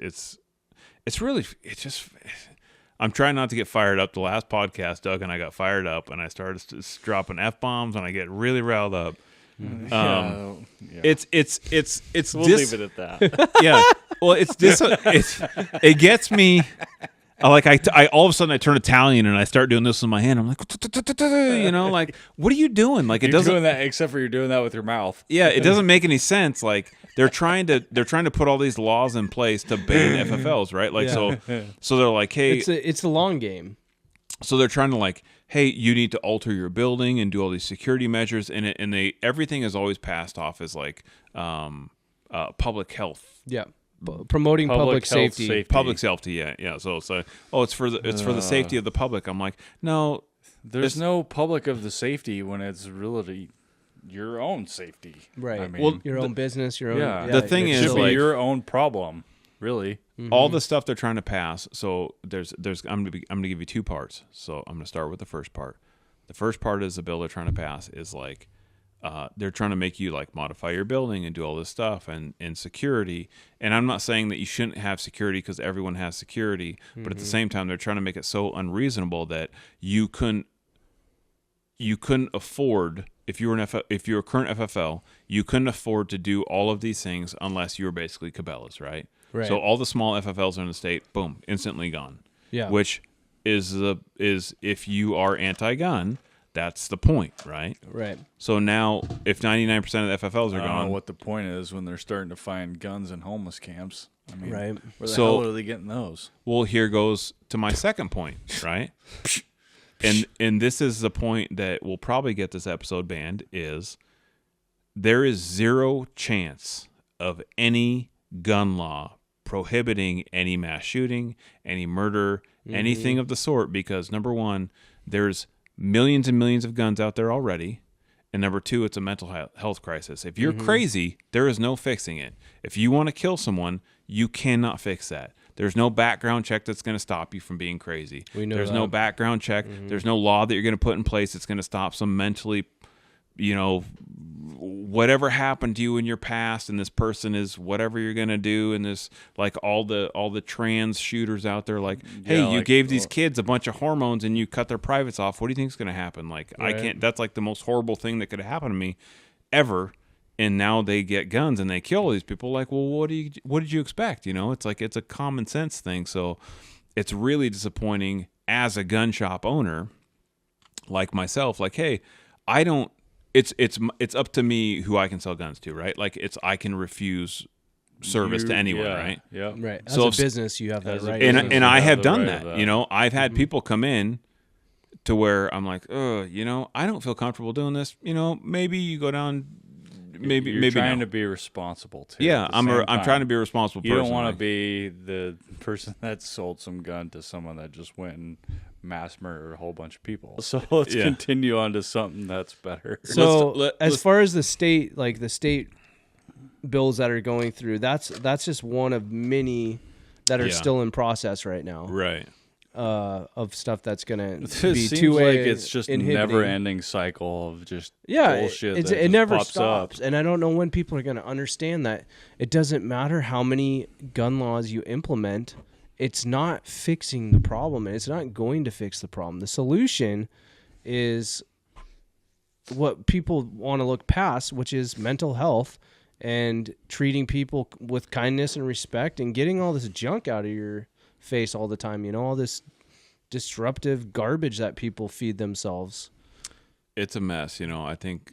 I'm trying not to get fired up. The last podcast, Doug and I got fired up, and I started dropping F-bombs, and I get really riled up. Yeah. It's We'll leave it at that. yeah. Well, it gets me. I all of a sudden I turn Italian and I start doing this with my hand. I'm like, like, what are you doing? Like, You're doing that, except for you're doing that with your mouth. Yeah, it doesn't make any sense. Like they're trying to put all these laws in place to ban FFLs, right? Like so they're like, hey, it's a long game. So they're trying to like, hey, you need to alter your building and do all these security measures, and everything is always passed off as like public health. Yeah. Promoting public safety. Public safety, yeah. So it's like, it's for the safety of the public. I'm like, no, there's no public of the safety when it's really your own safety, right? I mean, your own business, your own. Yeah. The thing it is, should be like, your own problem, really. Mm-hmm. All the stuff they're trying to pass. So there's I'm gonna give you two parts. So I'm gonna start with the first part. The first part is the bill they're trying to pass is like. They're trying to make you like modify your building and do all this stuff and security. And I'm not saying that you shouldn't have security because everyone has security, but at the same time, they're trying to make it so unreasonable that you couldn't afford, if you were a current FFL, you couldn't afford to do all of these things unless you were basically Cabela's, right? Right. So all the small FFLs in the state, boom, instantly gone. Yeah. Which is if you are anti-gun. That's the point, right? Right. So now, if 99% of the FFLs are I don't gone, know what the point is when they're starting to find guns in homeless camps. I mean, right. Where the hell are they getting those? Well, here goes to my second point, right? and this is the point that will probably get this episode banned, is there is zero chance of any gun law prohibiting any mass shooting, any murder, anything of the sort, because number one, there's millions and millions of guns out there already. And number two, it's a mental health crisis. If you're crazy, there is no fixing it. If you want to kill someone, you cannot fix that. There's no background check that's going to stop you from being crazy. There's no background check. There's no law that you're going to put in place that's going to stop some mentally, whatever happened to you in your past, and this person is whatever you're going to do. And this, like all the trans shooters out there, like, hey, you gave these kids a bunch of hormones and you cut their privates off. What do you think is going to happen? Like, right. I can't, that's like the most horrible thing that could have happened to me ever. And now they get guns and they kill these people. Like, well, what did you expect? It's like, it's a common sense thing. So it's really disappointing as a gun shop owner, like myself, like, hey, I don't, it's up to me who I can sell guns to, right? Like I can refuse service to anyone, right? Yeah. Right. As So a business, you have that right. And I have done right that. I've had people come in to where I'm like, I don't feel comfortable doing this. Maybe you go down. Maybe You're trying no. to be responsible too. Yeah, I'm trying to be a responsible person. You don't want to be the person that sold some gun to someone that just went and mass murdered a whole bunch of people. So let's continue on to something that's better. So as far as the state bills that are going through, that's just one of many that are still in process right now. Right. Of stuff that's gonna be seems two-way. Like it's just a never-ending cycle of just bullshit. It never stops, and I don't know when people are gonna understand that it doesn't matter how many gun laws you implement. It's not fixing the problem, and it's not going to fix the problem. The solution is what people want to look past, which is mental health and treating people with kindness and respect and getting all this junk out of your face all the time, you know, all this disruptive garbage that people feed themselves. It's a mess, you know. I think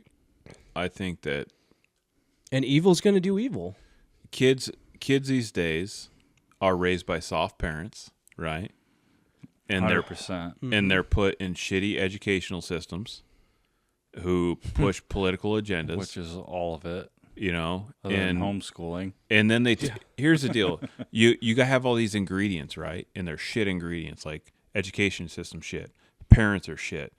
that and evil's going to do evil. Kids these days are raised by soft parents, right? And 100%. They're put in shitty educational systems who push political agendas, which is all of it, you know, other and than homeschooling. And then here's the deal: you gotta have all these ingredients, right? And they're shit ingredients, like education system shit, parents are shit,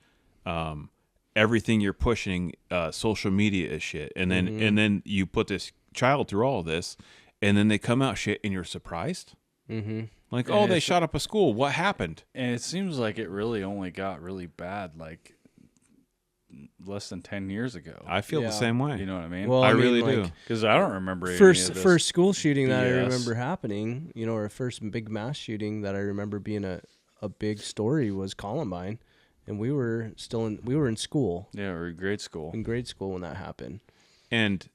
everything you're pushing, social media is shit, and then you put this child through all of this, and then they come out shit, and you're surprised. Mm-hmm. Like, oh, they shot up a school. What happened? And it seems like it really only got really bad like less than 10 years ago. I feel the same way. You know what I mean? Well, I mean, really like, do. Because I don't remember first school shooting that I BS. remember happening, you know, or first big mass shooting that I remember being a big story was Columbine, and we were in school. Yeah, we were in grade school. In grade school when that happened. And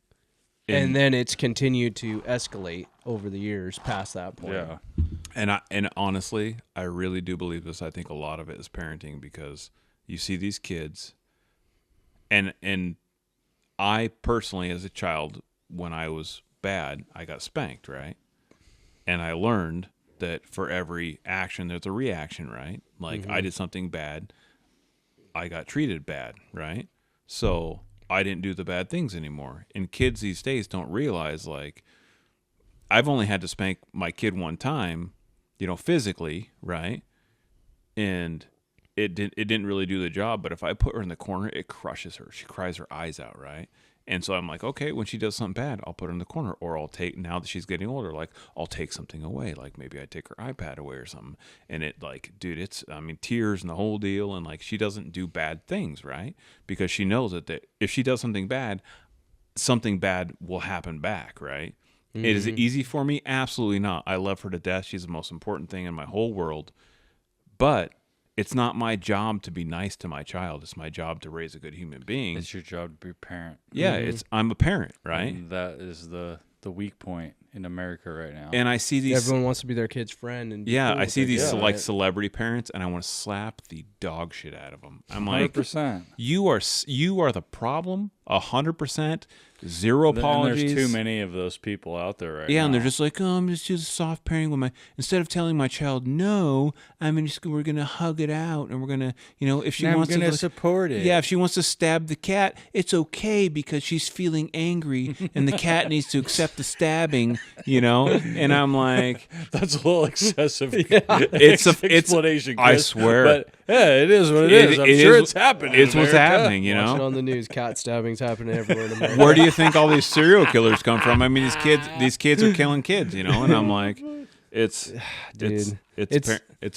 then it's continued to escalate over the years past that point. Yeah. And honestly, I really do believe this. I think a lot of it is parenting, because you see these kids, and I personally, as a child, when I was bad, I got spanked, right? And I learned that for every action, there's a reaction, right? Like, I did something bad, I got treated bad, right? So I didn't do the bad things anymore. And kids these days don't realize, like, I've only had to spank my kid one time, you know, physically, right? And it didn't really do the job, but if I put her in the corner, it crushes her. She cries her eyes out, right? And so I'm like, okay, when she does something bad, I'll put her in the corner, or I'll take, now that she's getting older, like, I'll take something away, like maybe I take her iPad away or something. And it, like, dude, it's, I mean, tears and the whole deal, and like, she doesn't do bad things, right? Because she knows that if she does something bad will happen back, right? Mm-hmm. Is it easy for me? Absolutely not. I love her to death. She's the most important thing in my whole world. But it's not my job to be nice to my child. It's my job to raise a good human being. It's your job to be a parent. Yeah, I'm a parent, right? And that is the weak point in America right now. And I see these. Everyone wants to be their kid's friend, and yeah, I see these like celebrity parents, and I want to slap the dog shit out of them. I'm like, 100%. You are the problem. 100%. Zero apologies. And there's too many of those people out there right now. Yeah, and they're just like, oh, I'm just soft parenting with my. Instead of telling my child no, we're gonna hug it out, and we're gonna, you know, if she wants to, I'm gonna support it. Yeah, if she wants to stab the cat, it's okay because she's feeling angry, and the cat needs to accept the stabbing, you know. And I'm like, that's a little excessive. It's explanation. I swear, but yeah, it is what it is. I'm sure it's happening. It's what's happening, you know. Watch it on the news. Cat stabbings happening everywhere in America. Where do you think all these serial killers come from? I mean, these kids are killing kids, you know. And I'm like, it's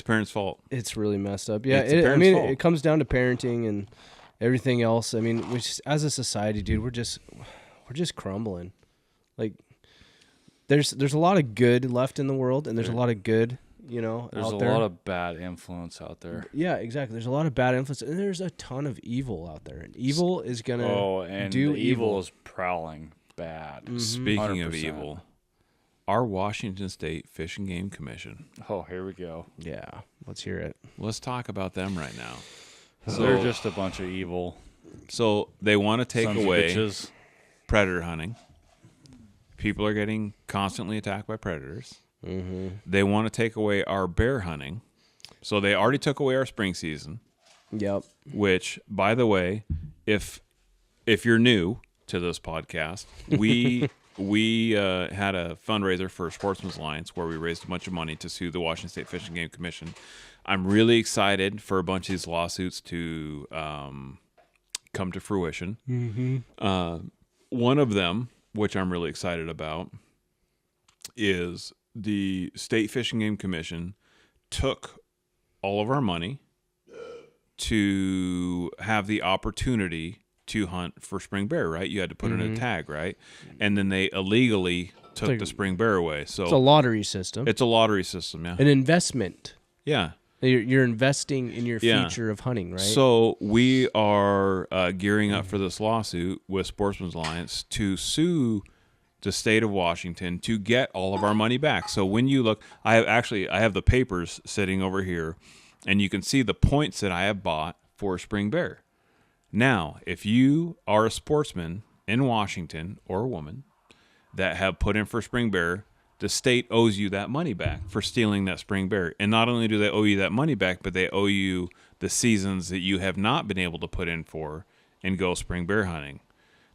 parents' fault. It's really messed up. Yeah, fault. It comes down to parenting and everything else. I mean, as a society, dude, we're just crumbling. Like, there's a lot of good left in the world, and there's a lot of good. You know, there's a lot of bad influence out there. Yeah, exactly. There's a lot of bad influence, and there's a ton of evil out there. And evil is gonna do evil is prowling bad. Mm-hmm. Speaking of evil, our Washington State Fish and Game Commission. Oh, here we go. Yeah, let's hear it. Let's talk about them right now. So they're just a bunch of evil. So they want to take away bitches. Predator hunting. People are getting constantly attacked by predators. Mm-hmm. They want to take away our bear hunting. So they already took away our spring season. Yep. Which, by the way, if you're new to this podcast, we had a fundraiser for Sportsman's Alliance where we raised a bunch of money to sue the Washington State Fish and Game Commission. I'm really excited for a bunch of these lawsuits to come to fruition. Mm-hmm. One of them, which I'm really excited about, is the State Fish and Game Commission took all of our money to have the opportunity to hunt for spring bear, right? You had to put in a tag, right? And then they illegally took the spring bear away. So it's a lottery system. It's a lottery system, yeah. An investment. Yeah. You're investing in your future of hunting, right? So we are gearing up for this lawsuit with Sportsman's Alliance to sue the state of Washington to get all of our money back. So when you look, I have the papers sitting over here, and you can see the points that I have bought for spring bear. Now, if you are a sportsman in Washington or a woman that have put in for spring bear, the state owes you that money back for stealing that spring bear. And not only do they owe you that money back, but they owe you the seasons that you have not been able to put in for and go spring bear hunting.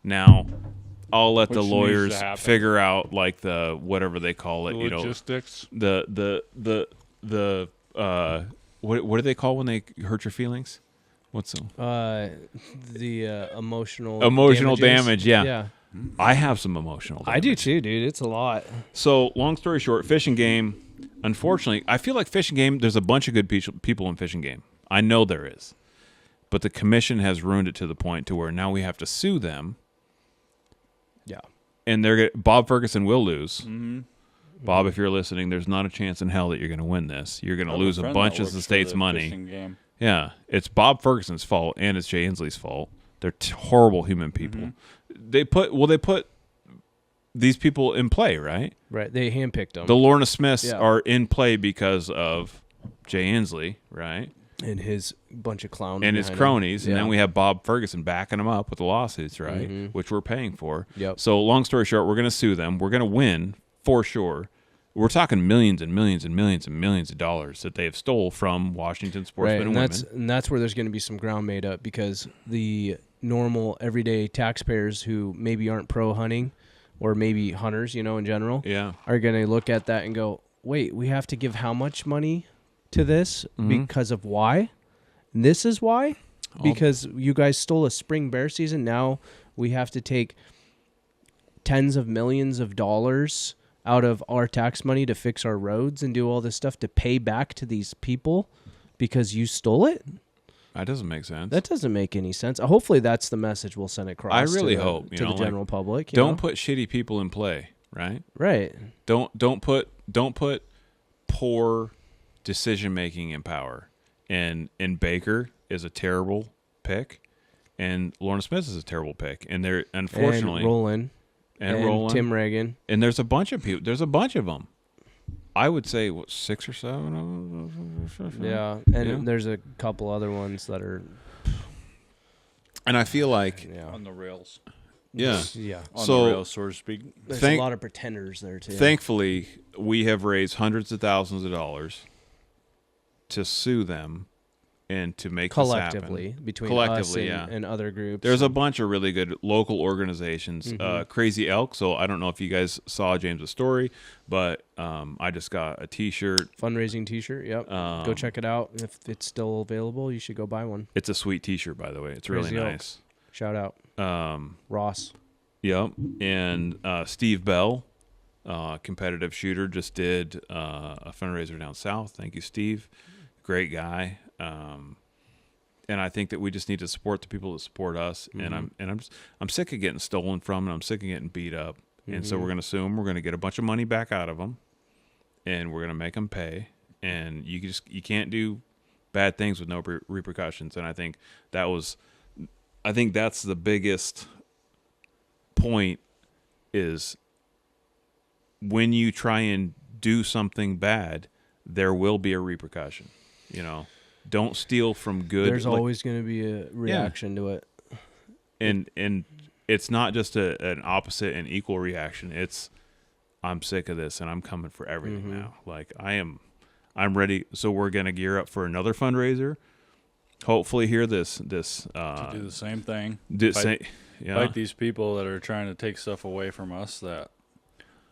Now, I'll let the lawyers figure out like the whatever they call it, logistics. The what do they call when they hurt your feelings? What's the emotional damage? Yeah. Yeah. I have some emotional damage. I do too, dude. It's a lot. So, long story short, fishing game, unfortunately, I feel like fishing game, there's a bunch of good people in fishing game. I know there is. But the commission has ruined it to the point to where now we have to sue them. Yeah. And Bob Ferguson will lose. Mm-hmm. Bob, if you're listening, there's not a chance in hell that you're going to win this. You're going to lose a bunch of the state's money. Yeah. It's Bob Ferguson's fault, and it's Jay Inslee's fault. They're horrible human people. Mm-hmm. They put these people in play, right? Right. They handpicked them. The Lorna Smiths are in play because of Jay Inslee, right? And his bunch of clowns. And his cronies. And then we have Bob Ferguson backing them up with the lawsuits, right? Mm-hmm. Which we're paying for. Yep. So long story short, we're going to sue them. We're going to win for sure. We're talking millions and millions and millions and millions of dollars that they've stole from Washington sportsmen and women. And that's where there's going to be some ground made up, because the normal everyday taxpayers who maybe aren't pro hunting or maybe hunters, in general, are going to look at that and go, wait, we have to give how much money to this because of why? And this is why? Because you guys stole a spring bear season. Now we have to take tens of millions of dollars out of our tax money to fix our roads and do all this stuff to pay back to these people because you stole it? That doesn't make sense. That doesn't make any sense. Hopefully that's the message we'll send across. I really hope to the general public. Don't put shitty people in play, right? Right. Don't put poor decision making in power. And Baker is a terrible pick, and Lorna Smith is a terrible pick, and they're unfortunately and Tim Reagan, and there's a bunch of people. There's a bunch of them. I would say 6 or 7. Yeah, and there's a couple other ones that are. And I feel like on the rails. Yeah. On the rails, so to speak. There's a lot of pretenders there too. Thankfully, we have raised hundreds of thousands of dollars to sue them and to make collectively this happen. Between us and other groups. There's a bunch of really good local organizations. Crazy Elk. So I don't know if you guys saw James's story, but I just got a T-shirt, fundraising T-shirt. Yep, go check it out. If it's still available, you should go buy one. It's a sweet T-shirt, by the way. It's Crazy really nice. Elk. Shout out, Ross. Yep, and Steve Bell, competitive shooter, just did a fundraiser down south. Thank you, Steve. Great guy. And I think that we just need to support the people that support us. And I'm sick of getting stolen from, and I'm sick of getting beat up. And so we're going to sue them. We're going to get a bunch of money back out of them, and we're going to make them pay. And you can't do bad things with no repercussions. And I think that's the biggest point, is when you try and do something bad, there will be a repercussion. Don't steal from good. There's always going to be a reaction to it. And it's not just an opposite and equal reaction. It's, I'm sick of this and I'm coming for everything now. Like I'm ready. So we're going to gear up for another fundraiser. Hopefully here to do the same thing. Fight these people that are trying to take stuff away from us that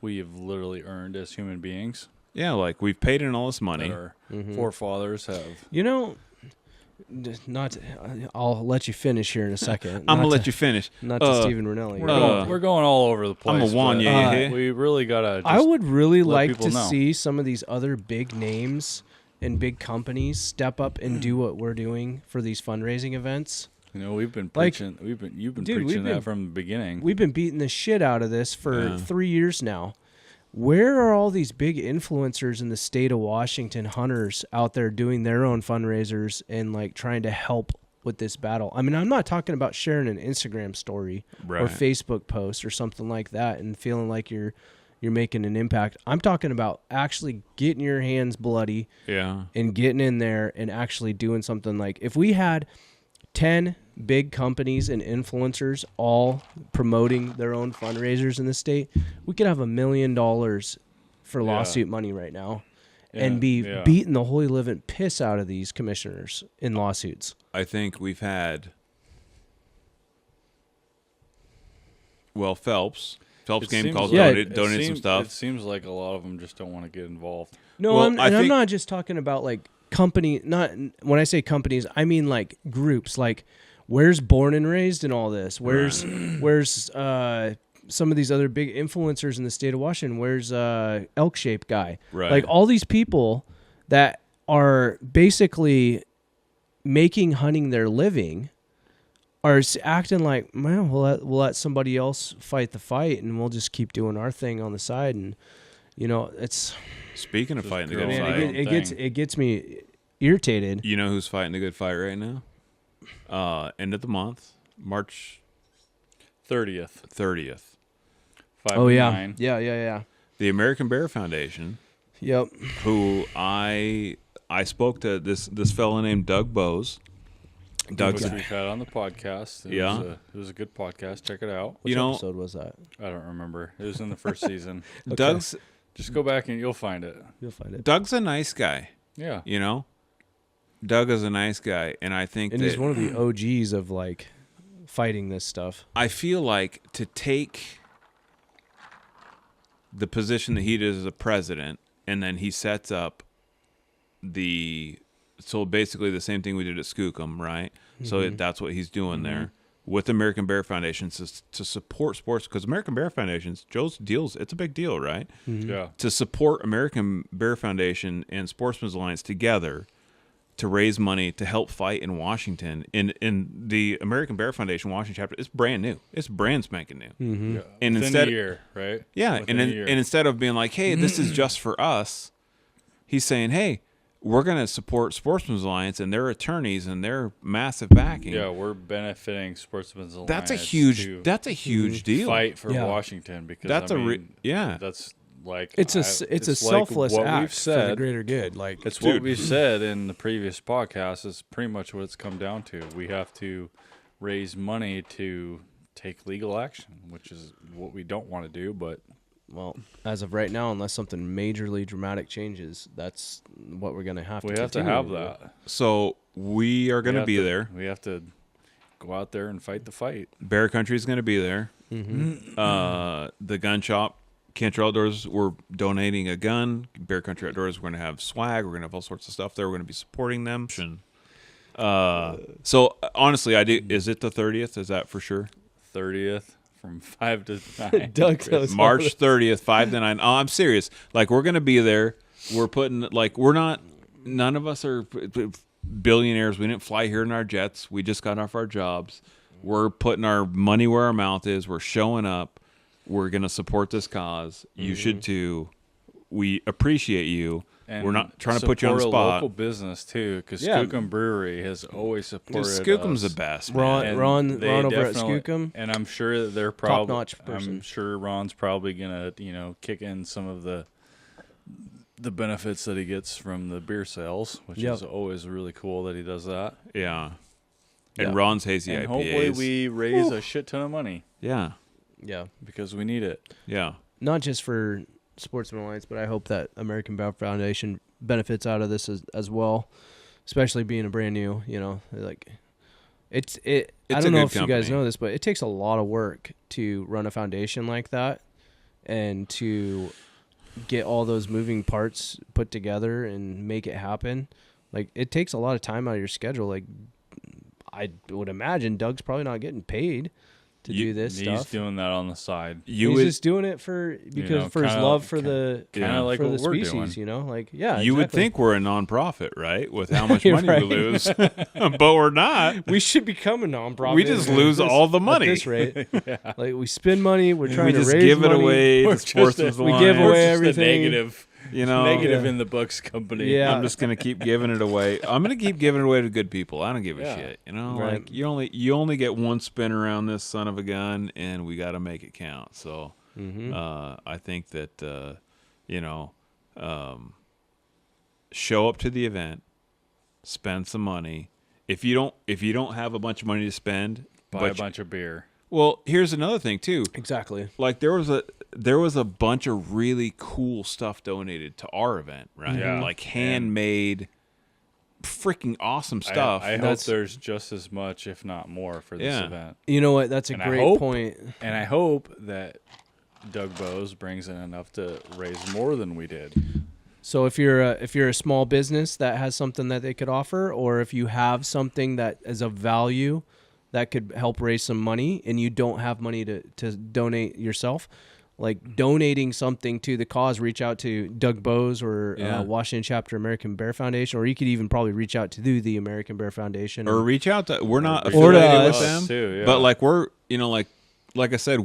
we have literally earned as human beings. Yeah, like we've paid in all this money. Our forefathers have. I'll let you finish here in a second. I'm going to let you finish. Not to Stephen Ranelli. We're going all over the place. I'm going to warn you. We really got to I would really like to see some of these other big names and big companies step up and do what we're doing for these fundraising events. We've been preaching. You've been preaching that from the beginning. We've been beating the shit out of this for 3 years now. where are all these big influencers in the state of Washington, hunters out there doing their own fundraisers and like trying to help with this battle? I mean, I'm not talking about sharing an Instagram story or Facebook post or something like that and feeling like you're making an impact. I'm talking about actually getting your hands bloody and getting in there and actually doing something. Like if we had 10 big companies and influencers all promoting their own fundraisers in the state, we could have $1 million for lawsuit money right now and be beating the holy living piss out of these commissioners in lawsuits. I think we've had, Phelps game calls donated some stuff. It seems like a lot of them just don't want to get involved. No, well, I'm not just talking about like company. Not when I say companies, I mean like groups. Like, where's Born and Raised in all this? Where's some of these other big influencers in the state of Washington? Where's Elk Shape guy? Right. Like all these people that are basically making hunting their living are acting like, man, we'll let somebody else fight the fight, and we'll just keep doing our thing on the side. And it's speaking of fighting the good fight, it gets me irritated. You know who's fighting the good fight right now? End of the month, March 30th. 5 to 9. Yeah. The American Bear Foundation. Yep. Who I spoke to this fellow named Doug Bose. Which we've had on the podcast. It was a good podcast. Check it out. Which episode was that? I don't remember. It was in the first season. Okay. Just go back and you'll find it. Doug's a nice guy. Yeah. Doug is a nice guy, and I think he's one of the OGs of like fighting this stuff. I feel like to take the position that he does as a president, and then he sets up so basically the same thing we did at Skookum, right? Mm-hmm. So that's what he's doing there with the American Bear Foundation to support sports, because American Bear Foundation's Joe's deals, it's a big deal, right? Mm-hmm. Yeah. To support American Bear Foundation and Sportsman's Alliance together to raise money to help fight in Washington. In the American Bear Foundation Washington chapter, it's brand new. It's brand spanking new. Mm-hmm. Yeah. And within a year, right? Yeah, and instead of being like, hey, this is just for us, he's saying, hey, we're going to support Sportsman's Alliance and their attorneys and their massive backing. Yeah, we're benefiting Sportsman's Alliance. That's a huge deal. Fight for Washington, because that's that's like it's a selfless like act we've said, for the greater good. Like it's what we've said in the previous podcast is pretty much what it's come down to. We have to raise money to take legal action, which is what we don't want to do, but. Well, as of right now, unless something majorly dramatic changes, that's what we're going to have to do. We have to have that. So we are going to be there. We have to go out there and fight the fight. Bear Country is going to be there. Mm-hmm. The gun shop, Cantrell Outdoors, we're donating a gun. Bear Country Outdoors, we're going to have swag. We're going to have all sorts of stuff there. We're going to be supporting them. So honestly, is it the 30th? Is that for sure? 30th. From 5 to 9. March 30th, 5 to 9. Oh, I'm serious. Like, we're going to be there. We're putting, like, none of us are billionaires. We didn't fly here in our jets. We just got off our jobs. We're putting our money where our mouth is. We're showing up. We're going to support this cause. You should too. We appreciate you. And we're not trying to put you on the spot. Support a local business too, because Skookum Brewery has always supported Skookum's us. the best. Ron over at Skookum, and I'm sure that they're probably top-notch person. I'm sure Ron's probably gonna kick in some of the benefits that he gets from the beer sales, which is always really cool that he does that. Yeah, and Ron's hazy and IPAs. Hopefully we raise a shit ton of money. Yeah, because we need it. Yeah, not just for Sportsman Alliance, but I hope that American Bear Foundation benefits out of this as well, especially being a brand new, like it's I don't know if you guys know this, but it takes a lot of work to run a foundation like that and to get all those moving parts put together and make it happen. Like, it takes a lot of time out of your schedule. Like, I would imagine Doug's probably not getting paid to do this He's stuff. doing that on the side. He's just doing it for his love for the like for what the we're species, doing. you know, like yeah. You would exactly. think we're a nonprofit, right? With how much money Right. we lose, but we're not. we should become a nonprofit. We just lose all the money. At this rate. Like we spend money, we're trying We to just raise give it money. away We're to just Sportsman's we Alliance. give away We're just everything. a negative. You know, Negative in the books company. Yeah. I'm just gonna keep giving it away. I'm gonna keep giving it away to good people. I don't give a Yeah. shit. You know, Right. like you only get one spin around this son of a gun, and we got to make it count. So, I think that show up to the event, spend some money. If you don't have a bunch of money to spend, Buy a bunch of beer. Well, here's another thing too. Exactly. Like there was a bunch of really cool stuff donated to our event, right? Yeah. Like handmade, freaking awesome stuff. I hope That's- there's just as much, if not more, for this Yeah. event. You know what? That's a And I great hope- point. And I hope that Doug Bowes brings in enough to raise more than we did. So if you're a small business that has something that they could offer, or if you have something that is of value that could help raise some money, and you don't have money to donate yourself, like donating something to the cause, reach out to Doug Bowes or Washington Chapter American Bear Foundation, or you could even probably reach out to the American Bear Foundation, or reach out to. We're not Or to affiliated with us. them, Too, yeah. but like we're like I said,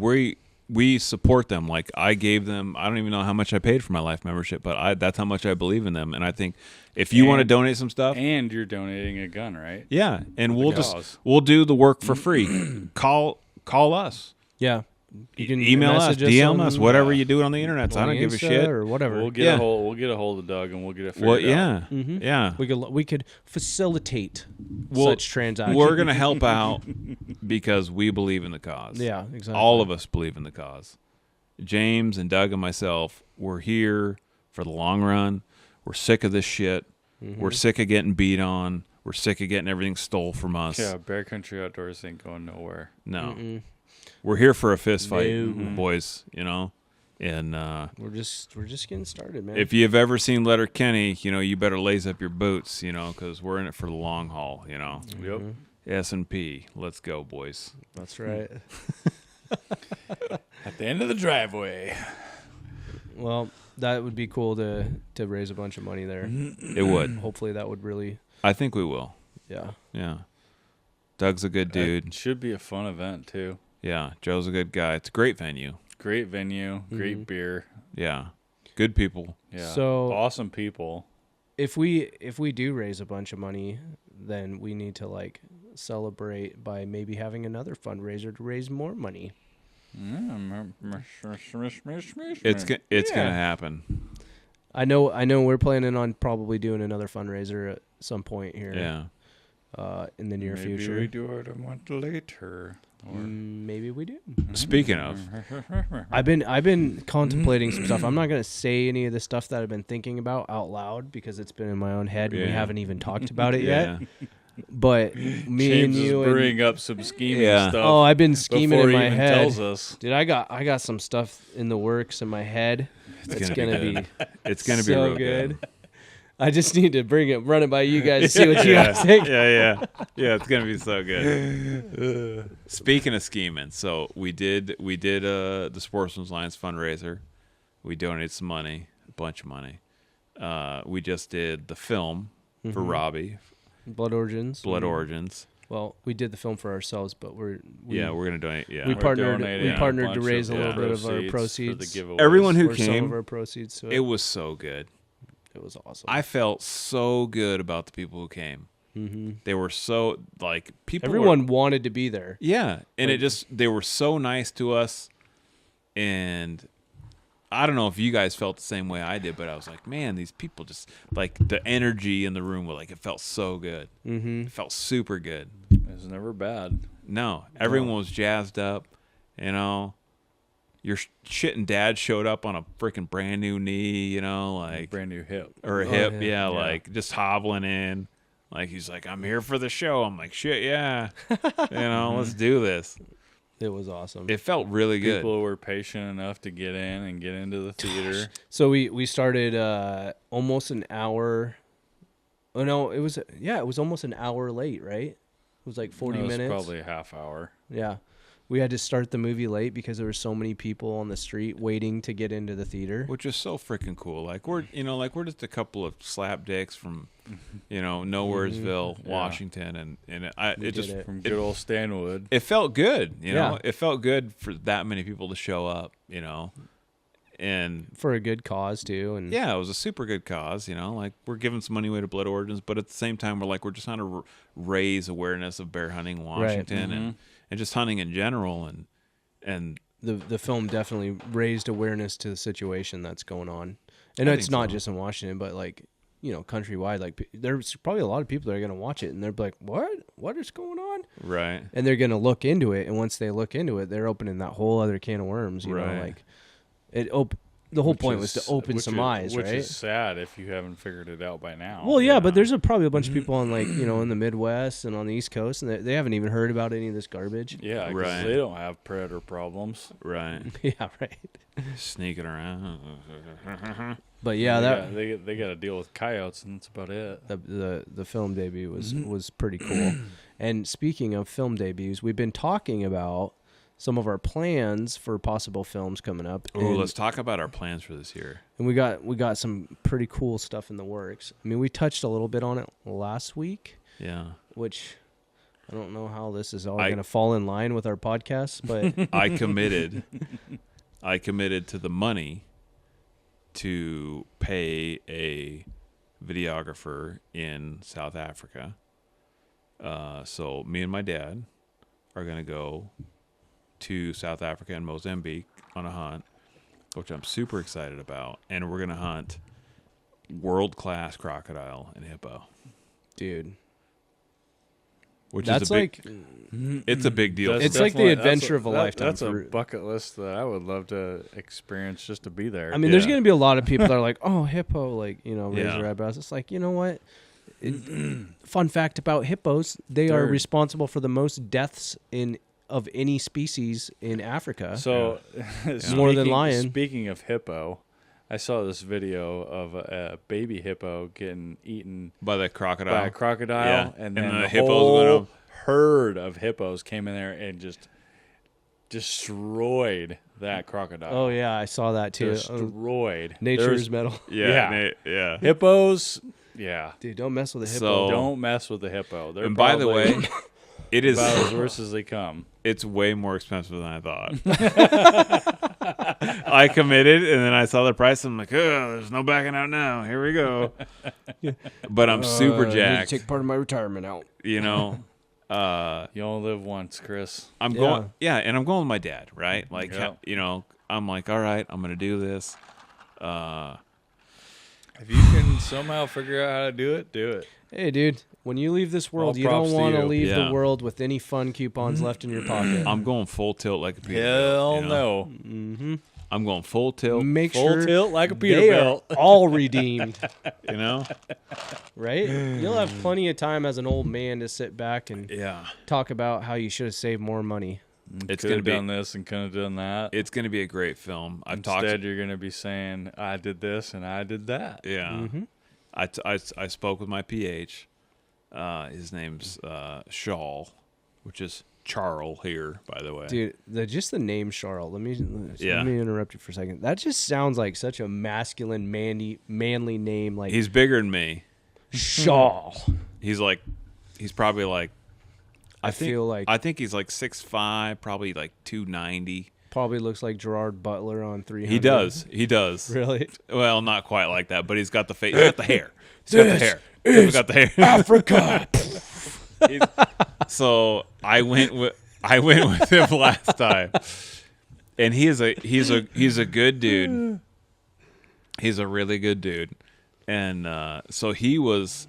we support them. Like I gave them. I don't even know how much I paid for my life membership, but that's how much I believe in them. And I think if you want to donate some stuff, And you're donating a gun, right? yeah, and we'll cause. we'll do the work for free. Call us. yeah, you can Email us, message DM on, us, whatever you do on the internet. I on don't give a Insta shit. or whatever. We'll get Yeah. we'll get a hold of Doug and we'll get it figured Well, out. yeah, Mm-hmm. yeah. we could facilitate Well, such transactions. We're gonna help out because we believe in the cause. Yeah, exactly. All of us believe in the cause. James and Doug and myself, we're here for the long run. We're sick of this shit. We're sick of getting beat on. We're sick of getting everything stole from us. Yeah, Bear Country Outdoors ain't going nowhere. No. We're here for a fist fight, No. boys, you know? And We're just getting started, man. if you've ever seen Letterkenny, you know, you better lace up your boots, you know, because we're in it for the long haul, you know? Yep. S&P. Let's go, boys. That's right. At the end of the driveway. Well, that would be cool to raise a bunch of money there. It would. Hopefully, that would really, I think we will. yeah. Yeah. Doug's a good dude. It should be a fun event too. Yeah. Joe's a good guy. It's a great venue. Great venue, great beer. Yeah. Good people. Yeah. So- awesome people. If we do raise a bunch of money, then we need to like celebrate by maybe having another fundraiser to raise more money. It's gonna happen. I know we're planning on probably doing another fundraiser at some point here. Yeah. In the near Maybe future. we do it a month later. Or Maybe we do. Speaking of, I've been contemplating some stuff. I'm not gonna say any of the stuff that I've been thinking about out loud because it's been in my own head and we Yeah. haven't even talked about it yeah. yet. But me James and you is and, brewing up some scheming Yeah. stuff. oh, I've been scheming before in he my even head. tells us. Dude, I got some stuff in the works in my head. It's gonna be It's gonna be so real good. I just need to run it by you guys, see what you guys think. Yeah. It's gonna be so good. Speaking of scheming, so we did the Sportsman's Alliance fundraiser. We donated some money, a bunch of money. We just did the film for Robbie, Blood Origins. Blood Origins. Well, we did the film for ourselves, but we're gonna donate. Yeah, we We're partnered. donating We a partnered to bunch raise a of little bit of our for proceeds. the giveaways. Everyone who or some came, of our proceeds to it was so good. It was awesome. I felt so good about the people who came. Mm-hmm. They were so like people. Everyone wanted to be there. Yeah, and Like- they were so nice to us, and I don't know if you guys felt the same way I did, but I was like, man, these people just like the energy in the room was like it felt so good. Mm-hmm. It felt super good. It's never bad. No, everyone was jazzed up. You know, your shit and dad showed up on a freaking brand new knee. You know, like Brand new hip. or a Oh, hip, yeah. yeah, like just hobbling in. Like he's like, I'm here for the show. I'm like, shit, yeah. You know, let's do this. It was awesome. It felt really good. People were patient enough to get in and get into the theater. So we started almost an hour. Oh no, it was almost an hour late, right? It was like 40 It was minutes. probably a half hour. Yeah. we had to start the movie late because there were so many people on the street waiting to get into the theater. Which is so freaking cool. Like we're just a couple of slapdicks from, Nowheresville, Washington, and it just from good old Stanwood. It felt good, Yeah. It felt good for that many people to show up, and For a good cause too, and yeah, it was a super good cause, like we're giving some money away to Blood Origins, but at the same time we're just trying to raise awareness of bear hunting in Washington and just hunting in general, and the film definitely raised awareness to the situation that's going on. And it's not just in Washington, but countrywide. Like there's probably a lot of people that are going to watch it and they're like, what is going on? Right. And they're going to look into it. And once they look into it, they're opening that whole other can of worms, you know, like the whole point was to open some eyes, which right? is sad if you haven't figured it out by now. Well, yeah, but there's probably a bunch of people on in the Midwest and on the East Coast, and they haven't even heard about any of this garbage. Yeah, because right. They don't have predator problems. Right. Yeah, right. Sneaking around. But yeah, they got to deal with coyotes, and that's about it. The film debut was pretty cool. And speaking of film debuts, we've been talking about some of our plans for possible films coming up. Oh, let's talk about our plans for this year. And we got some pretty cool stuff in the works. I mean, we touched a little bit on it last week. Yeah. Which I don't know how this is all going to fall in line with our podcast, but I committed to the money to pay a videographer in South Africa. So me and my dad are going to go to South Africa and Mozambique on a hunt, which I'm super excited about. And we're going to hunt world-class crocodile and hippo. Dude. Which that's is a big, it's a big deal. It's like the adventure of a lifetime. That's a bucket list that I would love to experience just to be there. I mean, there's going to be a lot of people that are like, oh, hippo, raise your eyebrows. It's like, you know what? Fun fact about hippos, they're responsible for the most deaths of any species in Africa. So, more than lion. Speaking of hippo, I saw this video of a baby hippo getting eaten by a crocodile, and then the whole herd of hippos came in there and just destroyed that crocodile. Oh yeah, I saw that too. Destroyed. Nature's metal. Yeah. Hippos. Yeah, dude, don't mess with the hippo. Don't mess with the hippo. They're and by the way, it is about as worse as they come. It's way more expensive than I thought. I committed, and then I saw the price. And I'm like, oh, there's no backing out now. Here we go. But I'm super jacked. Take part of my retirement out. You only live once, Chris. I'm going, and I'm going with my dad, right? Like, I'm like, all right, I'm gonna do this. If you can somehow figure out how to do it. Hey, dude, when you leave this world, you don't want to leave the world with any fun coupons left in your pocket. I'm going full tilt like a Peterbilt. Hell no. Mm-hmm. I'm going full tilt. Make full sure tilt like a they Peterbilt. are all redeemed. Right? You'll have plenty of time as an old man to sit back and talk about how you should have saved more money. It's going to be done this and could have done that. It's going to be a great film. Instead, you're going to be saying, I did this and I did that. Yeah. Mm-hmm. I spoke with my PH. His name's Shawl, which is Charles here, by the way. Dude, just the name Charles. Let me interrupt you for a second. That just sounds like such a masculine, manly name. Like he's bigger than me. Shawl. He's probably like. I think he's like 6'5", probably like 290. Probably looks like Gerard Butler on 300. He does. Really? Well, not quite like that, but he's got the face. He's got the hair. He's got the hair. Africa. So I went with him last time, and he's a good dude. He's a really good dude, and so he was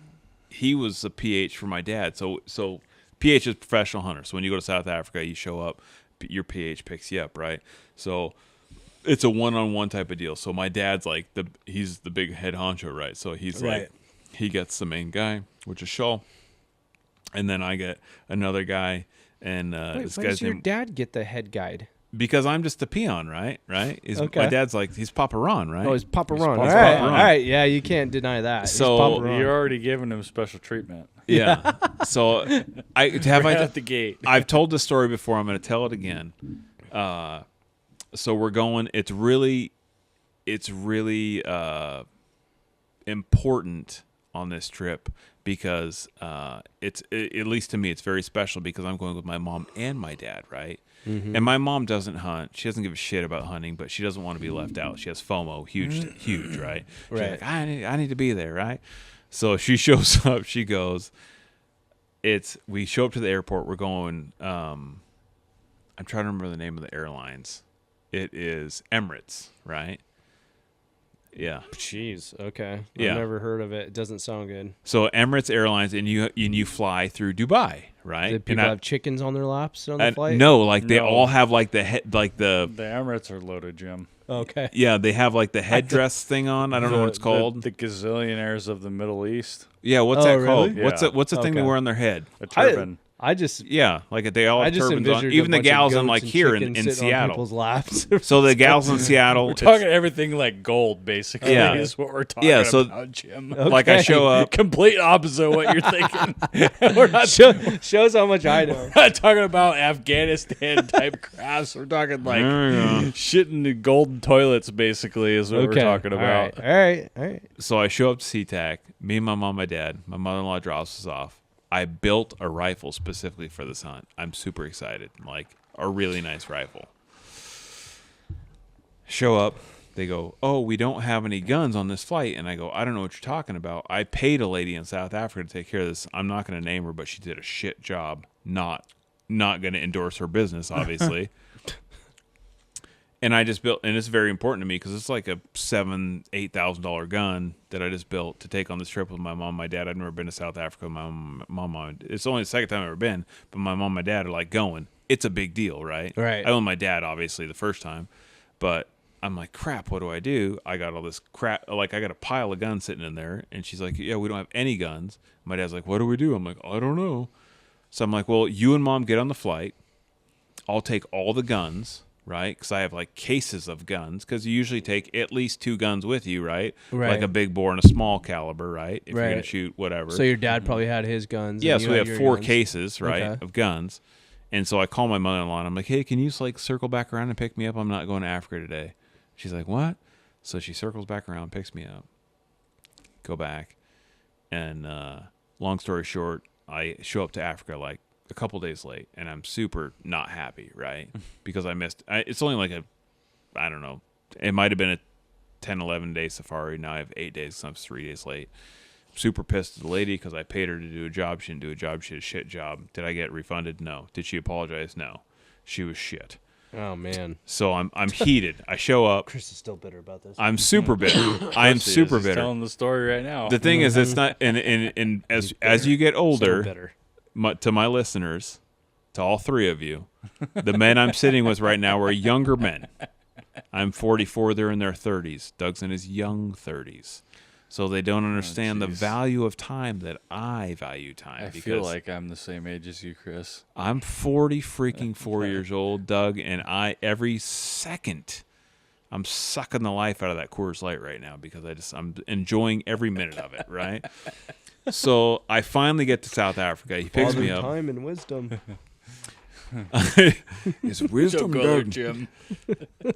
a PH for my dad. So PH is professional hunter. So when you go to South Africa, you show up, your PH picks you up, right? So it's a one-on-one type of deal. So my dad's like he's the big head honcho, right? So he's like he gets the main guy, which is Shaw, and then I get another guy, and this guy's your dad get the head guide? because I'm just a peon, right? Okay. My dad's like, he's Papa Ron, right? Oh, he's Papa Ron. Papa All right. Ron. All right. Yeah, you can't deny that. So, He's Papa Ron. You're already giving him special treatment. Yeah. So Right at the gate. I've told this story before. I'm going to tell it again. So we're going. It's really important on this trip because it's at least to me it's very special because I'm going with my mom and my dad, right? Mm-hmm. And my mom doesn't hunt. She doesn't give a shit about hunting, but she doesn't want to be left out. She has FOMO, huge, right? She's Right. like, I need to be there, right? So she shows up. She goes. We show up to the airport. We're going. I'm trying to remember the name of the airlines. It is Emirates, right? Yeah. Jeez. Okay. Yeah. I've never heard of it. It doesn't sound good. So Emirates Airlines, and you fly through Dubai, right? Did people have chickens on their laps on the flight? No, like they No. all have like the head, like the Emirates are loaded, Jim. Okay. yeah, they have like the headdress thing on. I don't know what it's called. The gazillionaires of the Middle East. Yeah, what's Oh, that called? really? What's Yeah. What's the thing they Okay. wear on their head? A turban. I just Yeah, like they all I have just turbans on. envisioned Even a the bunch of gals in goats like and here in chickens sitting on Seattle. people's laps. So the gals in Seattle. We're talking everything like gold, basically. Yeah. is what we're talking Yeah, so- about, Jim. Like I show up. Complete opposite of what you're thinking. We're not Shows how much I know. We're not talking about Afghanistan type crafts. We're talking like There we go. shit in the golden toilets, basically, is what we're talking about. All right. So I show up to SeaTac. Me and my mom, my dad. My mother-in-law drops us off. I built a rifle specifically for this hunt. I'm super excited. Like a really nice rifle. Show up. They go, "Oh, we don't have any guns on this flight." And I go, "I don't know what you're talking about. I paid a lady in South Africa to take care of this. I'm not going to name her, but she did a shit job. Not going to endorse her business, obviously." And I just built, and it's very important to me because it's like a $7,000-8,000 gun that I just built to take on this trip with my mom, my dad. I've never been to South Africa. My mom, it's only the second time I've ever been, but my mom, my dad are like going. It's a big deal, right? Right. I own my dad obviously the first time, but I'm like, crap. What do? I got all this crap. Like I got a pile of guns sitting in there, and she's like, "Yeah, we don't have any guns." My dad's like, "What do we do?" I'm like, "I don't know." So I'm like, "Well, you and mom get on the flight. I'll take all the guns." Right, because I have like cases of guns. Because you usually take at least 2 guns with you, right? Right. Like a big bore and a small caliber, right? If you're gonna Right. shoot whatever. So your dad probably had his guns. Yeah, and so you we had have your 4 guns. cases, right, Okay. of guns. And so I call my mother-in-law and I'm like, "Hey, can you like circle back around and pick me up? I'm not going to Africa today." She's like, "What?" So she circles back around, picks me up, go back, and long story short, I show up to Africa like a couple days late, and I'm super not happy, right? Because I missed. It's only like I don't know. It might have been a 10, 11-day safari. Now I have 8 days, so I'm 3 days late. Super pissed at the lady because I paid her to do a job. She didn't do a job. She did a shit job. Did I get refunded? No. Did she apologize? No. She was shit. Oh man, So I'm heated. I show up. Chris is still bitter about this. I'm super bitter. I am super He's bitter. telling the story right now. The thing is, it's not. And as you get So older, bitter. to my listeners, to all 3 of you, the men I'm sitting with right now are younger men. I'm 44. They're in their 30s. Doug's in his young 30s. So they don't understand the jeez. value of time that I value time. I because feel like I'm the same age as you, Chris. I'm 4 years old, Doug, and every second I'm sucking the life out of that Coors Light right now because I'm enjoying every minute of it, right? So I finally get to South Africa. He picks me up. Time and wisdom. It's wisdom, Go there, Doug. Jim.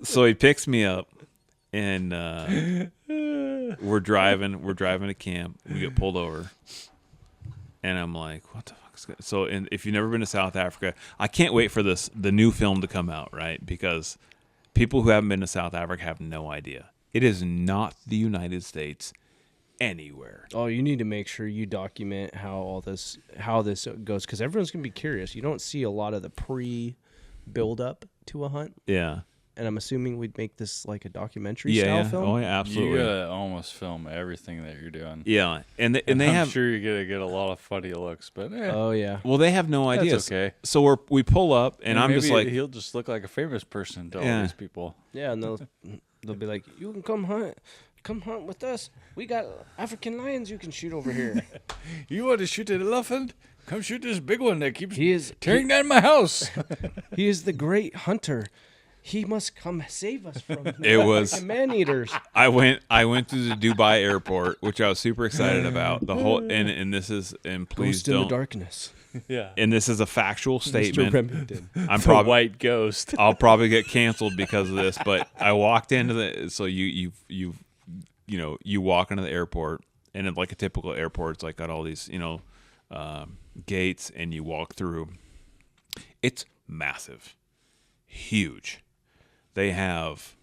So he picks me up, and we're driving to camp. We get pulled over, and I'm like, "What the fuck is going?" So, and if you've never been to South Africa, I can't wait for the new film to come out, right? Because people who haven't been to South Africa have no idea. It is not the United States anywhere. Oh, you need to make sure you document how this goes because everyone's gonna be curious. You don't see a lot of the build up to a hunt, Yeah. and I'm assuming we'd make this like a documentary Yeah. style Yeah. film. Oh, yeah, absolutely. You gotta almost film everything that you're doing. Yeah, and they I'm have. sure you're gonna get a lot of funny looks, but Oh yeah. Well, they have no that's idea. okay. So we pull up, and I'm maybe just like, he'll just look like a famous person to Yeah. all these people. Yeah, and they'll be like, "You can come hunt with us. We got African lions you can shoot over here." You want to shoot an elephant? Come shoot this big one that keeps He is tearing down my house. he is the great hunter, he must come save us from It was man eaters. I went through the Dubai airport, which I was super excited about. The whole and this is and please Ghost in don't the darkness. Yeah. and this is a factual Mr. statement. Remington. I'm The probably white ghost. I'll probably get canceled because of this, but I walked into you walk into the airport, and in like a typical airport, it's like got all these gates, and you walk through. It's massive, huge. They have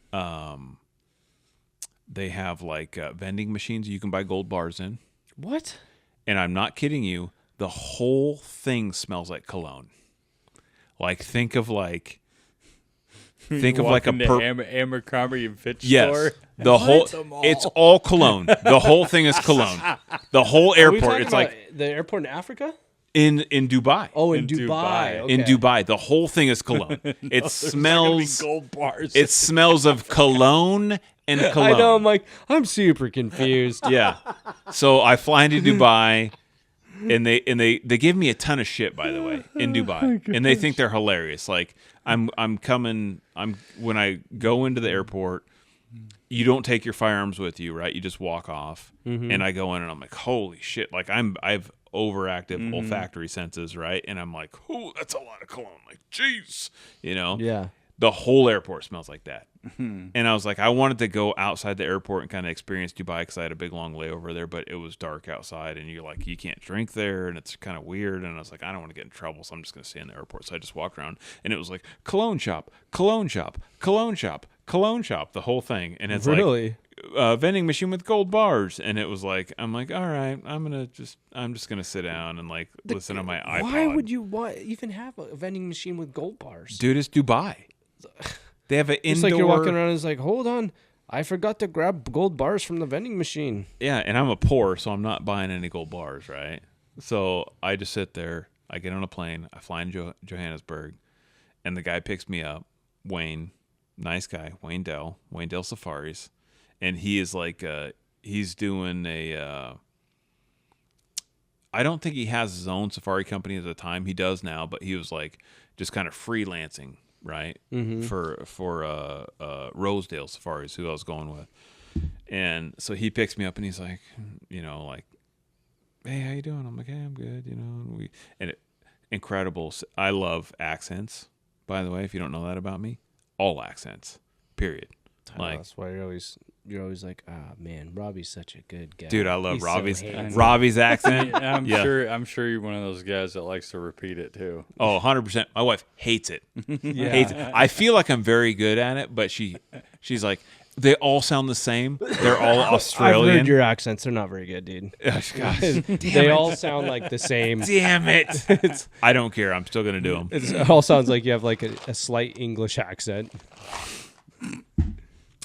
like vending machines you can buy gold bars in, What? and I'm not kidding you. The whole thing smells like cologne. Like think of like a Abercrombie and Fitch yes. store. The whole it's all cologne. The whole thing is cologne. The whole Are we airport. talking It's about like the airport in Africa? in Dubai. Oh, in In Dubai. Dubai. Okay. In Dubai, the whole thing is cologne. It smells. Gold bars. It smells of cologne and cologne. I know. I'm like, I'm super confused. Yeah. So I fly into Dubai, and they give me a ton of shit, by the way, in Dubai, and they think they're hilarious. Like when I go into the airport, you don't take your firearms with you, right? You just walk off, and I go in, and I'm like, holy shit! Like I've overactive olfactory senses, right? And I'm like, oh, that's a lot of cologne. Like, jeez, Yeah. The whole airport smells like that. And I was like, I wanted to go outside the airport and kind of experience Dubai because I had a big long layover there, but it was dark outside, and you're like, you can't drink there, and it's kind of weird. And I was like, I don't want to get in trouble, so I'm just going to stay in the airport. So I just walked around, and it was like cologne shop, cologne shop, cologne shop, cologne shop, the whole thing. And it's Really? like vending machine with gold bars, and it was like, I'm like, all right, I'm just gonna sit down and like listen to my iPod. Why would you even have a vending machine with gold bars? Dude, it's Dubai. They have an indoor. It's like you're walking around and it's like, hold on, I forgot to grab gold bars from the vending machine. Yeah, and I'm a poor, so I'm not buying any gold bars, right? So I just sit there. I get on a plane. I fly in Johannesburg, and the guy picks me up. Wayne, nice guy, Wayne Dell Safaris, and he is like, he's doing a. I don't think he has his own safari company at the time. He does now, but he was like just kind of freelancing. Right. For Rosedale Safaris, who I was going with. And so he picks me up and he's like, like, hey, how you doing? I'm like, hey, I'm good, incredible. I love accents, by the way, if you don't know that about me. All accents. Period. Like, that's why you're always like, man, Robbie's such a good guy. dude, I love He's so Robbie's handsome." accent. I'm sure you're one of those guys that likes to repeat it too. Oh, 100%. My wife hates it. Yeah. Hates it. I feel like I'm very good at it, but she's like, they all sound the same. They're all Australian. I've heard your accents. They're not very good, dude. Gosh, They all sound like the same. damn it. I don't care. I'm still going to do them. It all sounds like you have like a slight English accent.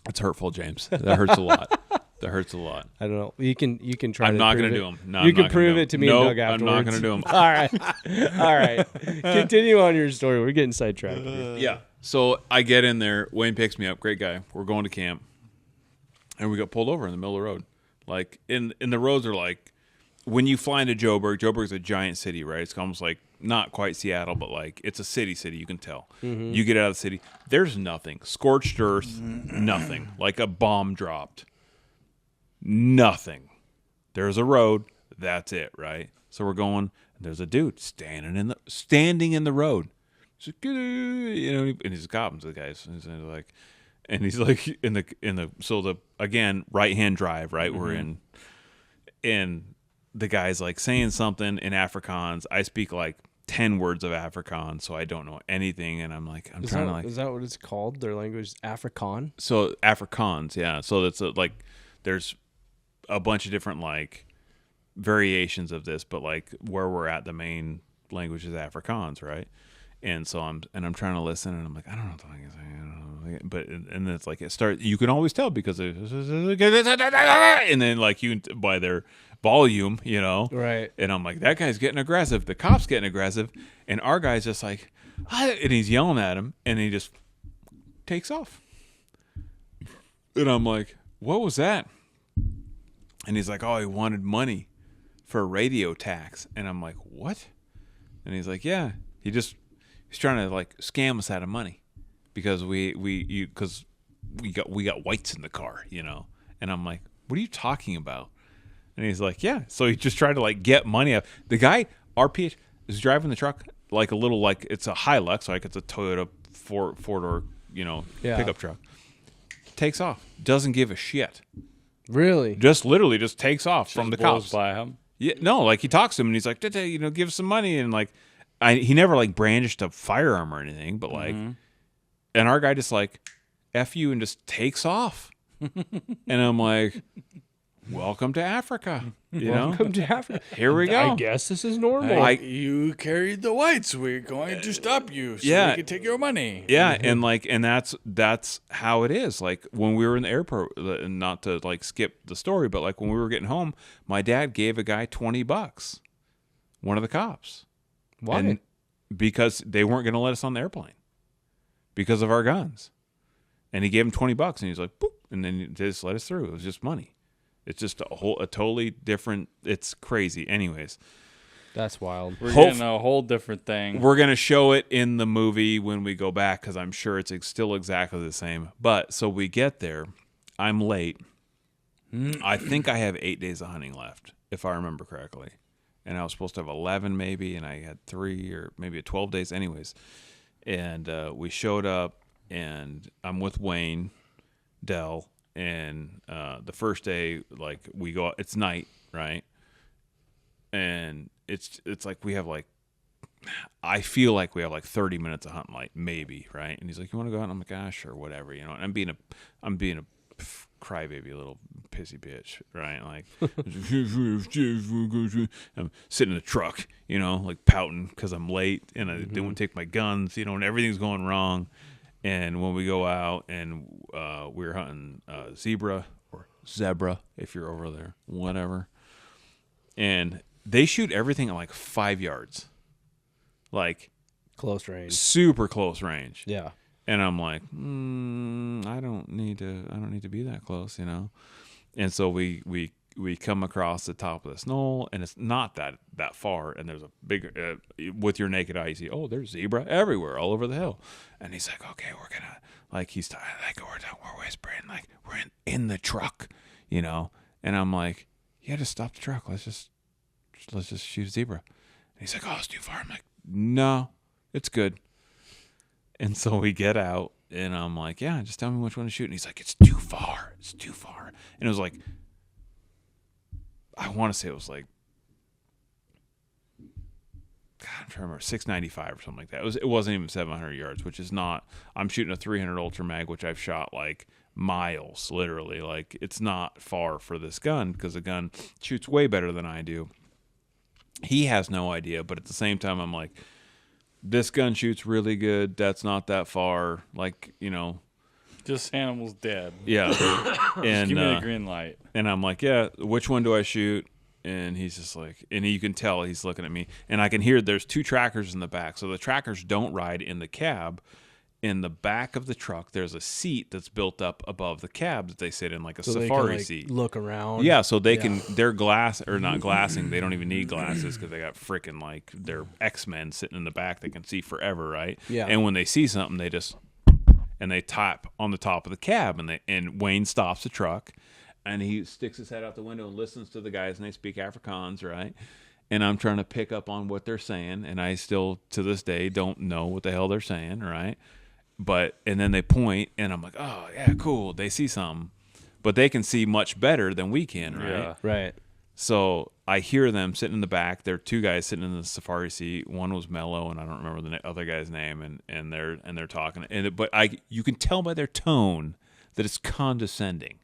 It's hurtful, James. That hurts a lot. That hurts a lot. I don't know. You can try. I'm to not prove going to it. do them. No, You I'm can not gonna prove do it to 'em. me Nope, and Doug I'm afterwards. not going to do them. All right. Continue on your story. We're getting sidetracked. Here. Yeah. So I get in there. Wayne picks me up. Great guy. We're going to camp. And we got pulled over in the middle of the road. Like, in the roads are like, when you fly into Joburg's a giant city, right? It's almost like, not quite Seattle, but like, it's a city, you can tell. Mm-hmm. You get out of the city, there's nothing. Scorched earth, nothing. Like a bomb dropped. Nothing. There's a road, that's it, right? So we're going, and there's a dude standing in the road. He's like, and he's a cop, and the guys, and he's like again, right-hand drive, right? Mm-hmm. We're in the guy's like saying something in Afrikaans. I speak like 10 words of Afrikaans, so I don't know anything. And I'm like, is that what it's called? Their language, Afrikaan? So Afrikaans, yeah. So it's like, there's a bunch of different like variations of this, but like where we're at, the main language is Afrikaans, right? And so I'm trying to listen, and I'm like, I don't know what the thing is. But and then it's like you can always tell because and then like you by their volume, right? And I'm like, that guy's getting aggressive, the cop's getting aggressive, and our guy's just like, and he's yelling at him, and he just takes off, and I'm like, what was that? And he's like, oh, he wanted money for a radio tax, and I'm like, what? And he's like, yeah, he's trying to like scam us out of money. because we got whites in the car, And I'm like, what are you talking about? And he's like, yeah. So he just tried to like get money out. The guy, RPH, is driving the truck like a little, like it's a Hilux, like it's a Toyota four-door, pickup truck. Takes off. Doesn't give a shit. Really? Just literally just takes off from the blows cops. by him. Yeah, no, like he talks to him and he's like, give us some money, and like, he never like brandished a firearm or anything, but like, and our guy just like, F you, and just takes off, and I'm like, welcome to Africa, Welcome to Africa. Here we go. I guess this is normal. You carried the whites. We're going to stop you so yeah. we can take your money. Yeah, and that's how it is. Like when we were in the airport, and not to like skip the story, but like when we were getting home, my dad gave a guy $20, one of the cops. Why? And because they weren't going to let us on the airplane because of our guns. And he gave him $20, and he's like, boop, and then he just let us through. It was just money. It's just a totally different. It's crazy. Anyways, That's wild. We're getting a whole different thing. we're gonna show it in the movie when we go back because I'm sure it's still exactly the same. But so we get there. I'm late. I think I have 8 days of hunting left, if I remember correctly. And I was supposed to have 11 maybe, and I had 3 or maybe 12 days anyways. And we showed up, and I'm with Wayne Dell. And the first day, like we go, it's night, right? And it's like we have like, I feel like we have like 30 minutes of hunting light, maybe, right? And he's like, "You want to go out?" And I'm like, "Ah, sure, whatever." And I'm being a crybaby, little pissy bitch, right? Like, I'm sitting in the truck, like pouting because I'm late and I didn't want to take my guns, and everything's going wrong. And when we go out and we're hunting zebra or zebra, if you're over there, whatever. And they shoot everything at like 5 yards, like Close range. super close range. Yeah. And I'm like, I don't need to be that close, And so we come across the top of this knoll, and it's not that far. And there's a big, with your naked eye, you see, oh, there's zebra everywhere, all over the hill. And he's like, okay, we're gonna, like, we're whispering, like, we're in the truck, And I'm like, yeah, just stop the truck. Let's just shoot a zebra. And he's like, oh, it's too far. I'm like, no, it's good. And so we get out, and I'm like, yeah, just tell me which one to shoot. And he's like, it's too far. It's too far. And it was like, I want to say it was like, God, I'm trying to remember, 695 or something like that. It wasn't even 700 yards, which is not. I'm shooting a 300 Ultra Mag, which I've shot like miles, literally. Like, it's not far for this gun because the gun shoots way better than I do. He has no idea, but at the same time, I'm like, this gun shoots really good. That's not that far. Like, This animal's dead. Yeah. And Give me the green light. And I'm like, yeah, which one do I shoot? And he's just like, and you can tell he's looking at me. And I can hear there's 2 trackers in the back. So the trackers don't ride in the cab. In the back of the truck, there's a seat that's built up above the cab that they sit in, like a safari seat. Look around. Yeah, so they can, they're glass, or not glassing. They don't even need glasses because they got freaking, like, they're X-Men sitting in the back. They can see forever, right? Yeah. And when they see something, they just, and they tap on the top of the cab, and Wayne stops the truck, and he sticks his head out the window and listens to the guys, and they speak Afrikaans, right? And I'm trying to pick up on what they're saying, and I still, to this day, don't know what the hell they're saying, right? And then they point, and I'm like, oh, yeah, cool. They see something. But they can see much better than we can, right? Yeah. Right. So I hear them sitting in the back. There are 2 guys sitting in the safari seat. One was Mello, and I don't remember the other guy's name. And they're talking. But you can tell by their tone that it's condescending,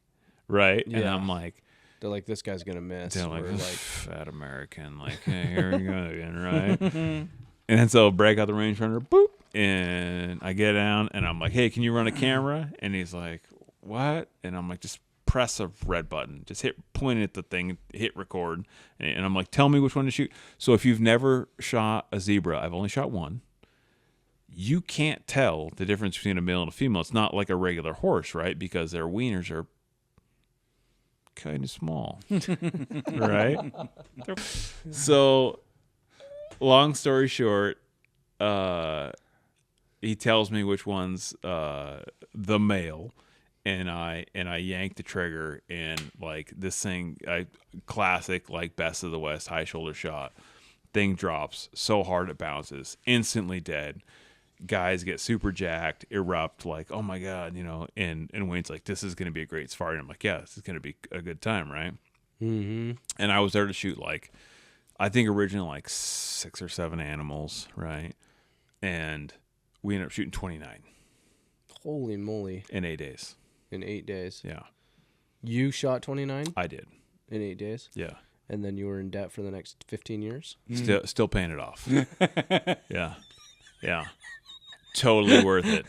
right? Yeah. And I'm like, They're like, this guy's gonna miss. they're like, Or like fat American. Like, hey, here we go again, right? And so break out the rangefinder, boop, and I get down, and I'm like, hey, can you run a camera? And he's like, what? And I'm like, just press a red button. Just point at the thing, hit record. And I'm like, tell me which one to shoot. So if you've never shot a zebra, I've only shot one, you can't tell the difference between a male and a female. It's not like a regular horse, right? Because their wieners are kind of small, right? So long story short, he tells me which one's the male, and I yank the trigger, and like this thing, classic like best of the West high shoulder shot. Thing drops so hard it bounces, instantly dead. Guys get super jacked, erupt, like, oh my God, and Wayne's like, this is going to be a great safari. And I'm like, yeah, this is going to be a good time, right? Mm-hmm. And I was there to shoot, like, I think originally like 6 or 7 animals, right? And we ended up shooting 29. Holy moly. In 8 days. In 8 days. Yeah. You shot 29? I did. In 8 days? Yeah. And then you were in debt for the next 15 years? Still paying it off. Yeah. Yeah. Totally worth it.